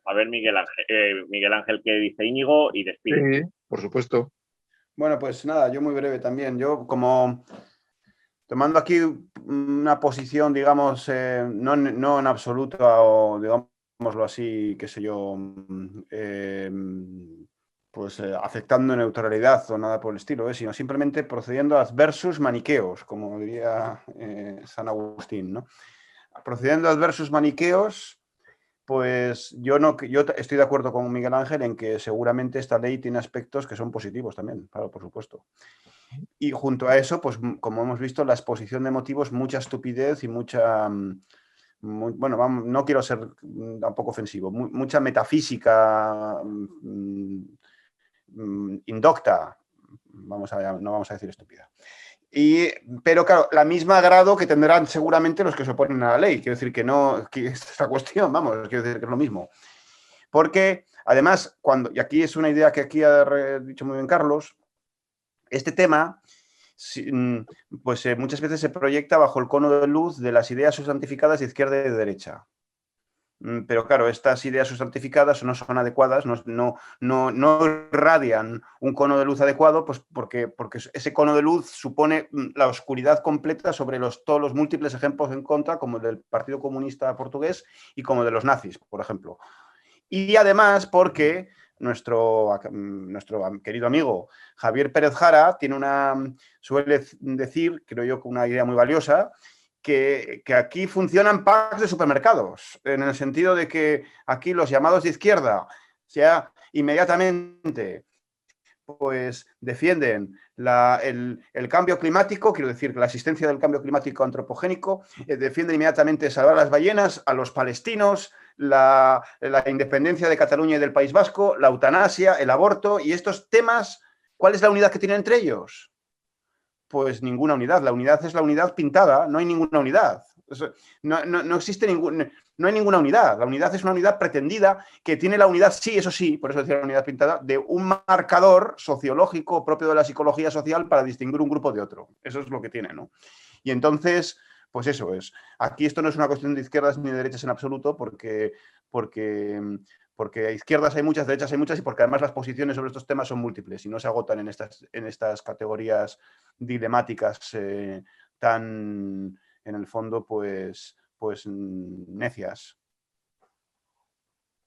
A ver, Miguel Ángel, qué dice Íñigo y despide. Sí, por supuesto. Bueno, pues nada, yo muy breve también. Yo como tomando aquí una posición, digamos, no en absoluto, o digámoslo así, qué sé yo, pues aceptando neutralidad o nada por el estilo, sino simplemente procediendo adversus maniqueos, como diría San Agustín, ¿no? Procediendo adversus maniqueos, pues yo estoy de acuerdo con Miguel Ángel en que seguramente esta ley tiene aspectos que son positivos también, claro, por supuesto. Y junto a eso, pues como hemos visto, la exposición de motivos, mucha estupidez y mucha, bueno, no quiero ser tampoco ofensivo, mucha metafísica indocta, no vamos a decir estúpida. Pero claro, la misma grado que tendrán seguramente los que se oponen a la ley. Quiero decir que no, que esta cuestión, vamos, quiero decir que es lo mismo. Porque, además, y aquí es una idea que aquí ha dicho muy bien Carlos, este tema, pues muchas veces se proyecta bajo el cono de luz de las ideas sustantificadas de izquierda y de derecha. Pero claro, estas ideas sustantificadas no son adecuadas, no irradian un cono de luz adecuado, pues porque ese cono de luz supone la oscuridad completa sobre todos los múltiples ejemplos en contra, como el del Partido Comunista Portugués y como de los nazis, por ejemplo. Y además porque nuestro querido amigo Javier Pérez Jara suele decir, creo yo, con una idea muy valiosa, que aquí funcionan packs de supermercados, en el sentido de que aquí los llamados de izquierda ya inmediatamente pues defienden el cambio climático, quiero decir, la existencia del cambio climático antropogénico, defienden inmediatamente salvar a las ballenas, a los palestinos, la independencia de Cataluña y del País Vasco, la eutanasia, el aborto, y estos temas, ¿cuál es la unidad que tienen entre ellos? Pues ninguna unidad. La unidad es la unidad pintada, no hay ninguna unidad. No existe no hay ninguna unidad. La unidad es una unidad pretendida que tiene la unidad, sí, eso sí, por eso decía la unidad pintada, de un marcador sociológico propio de la psicología social para distinguir un grupo de otro. Eso es lo que tiene, ¿no? Y entonces, pues eso es. Aquí esto no es una cuestión de izquierdas ni de derechas en absoluto, porque izquierdas hay muchas, derechas hay muchas, y porque además las posiciones sobre estos temas son múltiples y no se agotan en estas categorías dilemáticas tan, en el fondo, pues necias.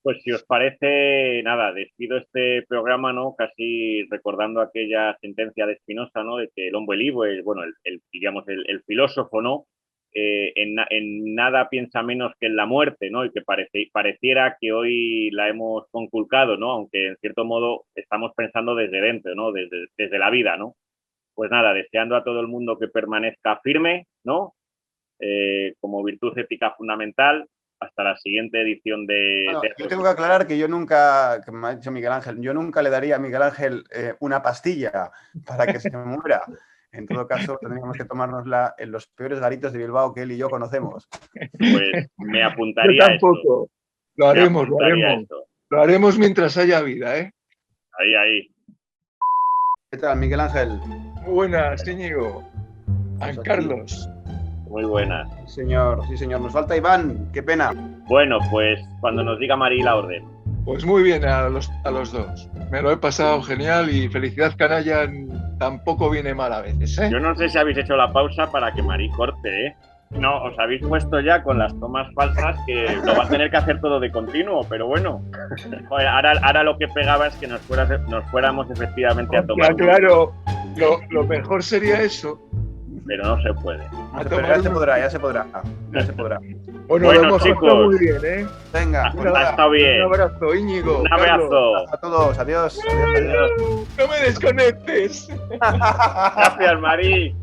Pues si os parece, nada, despido este programa, ¿no? Casi recordando aquella sentencia de Spinoza, ¿no? De que el hombre libre, bueno, digamos, el filósofo, ¿no? En nada piensa menos que en la muerte, ¿no? Y que pareciera que hoy la hemos conculcado, ¿no? Aunque en cierto modo estamos pensando desde dentro, ¿no? Desde la vida, ¿no? Pues nada, deseando a todo el mundo que permanezca firme, ¿no? Como virtud ética fundamental, hasta la siguiente edición yo tengo que aclarar que yo nunca, que me ha dicho Miguel Ángel, yo nunca le daría a Miguel Ángel una pastilla para que se muera. En todo caso, tendríamos que tomárnosla en los peores garitos de Bilbao que él y yo conocemos. Pues me apuntaría yo tampoco. Lo haremos. Lo haremos mientras haya vida, ¿eh? Ahí. ¿Qué tal, Miguel Ángel? Muy buenas, Íñigo. Carlos. Muy buenas. Sí, señor. Nos falta Iván. Qué pena. Bueno, pues cuando nos diga Mari la orden. Pues muy bien a los dos. Me lo he pasado genial y felicidad canalla tampoco viene mal a veces, ¿eh? Yo no sé si habéis hecho la pausa para que Mari corte, ¿eh? No, os habéis puesto ya con las tomas falsas que lo va a tener que hacer todo de continuo, pero bueno. Joder, ahora lo que pegaba es que nos fuéramos efectivamente a tomar. Claro, lo mejor sería eso. Pero no se puede. Ya se podrá. Bueno, lo hemos chicos, muy bien, ¿eh? Venga, ha estado bien. Un abrazo, Íñigo. Un abrazo. A todos, adiós. No me desconectes. Gracias, Mari.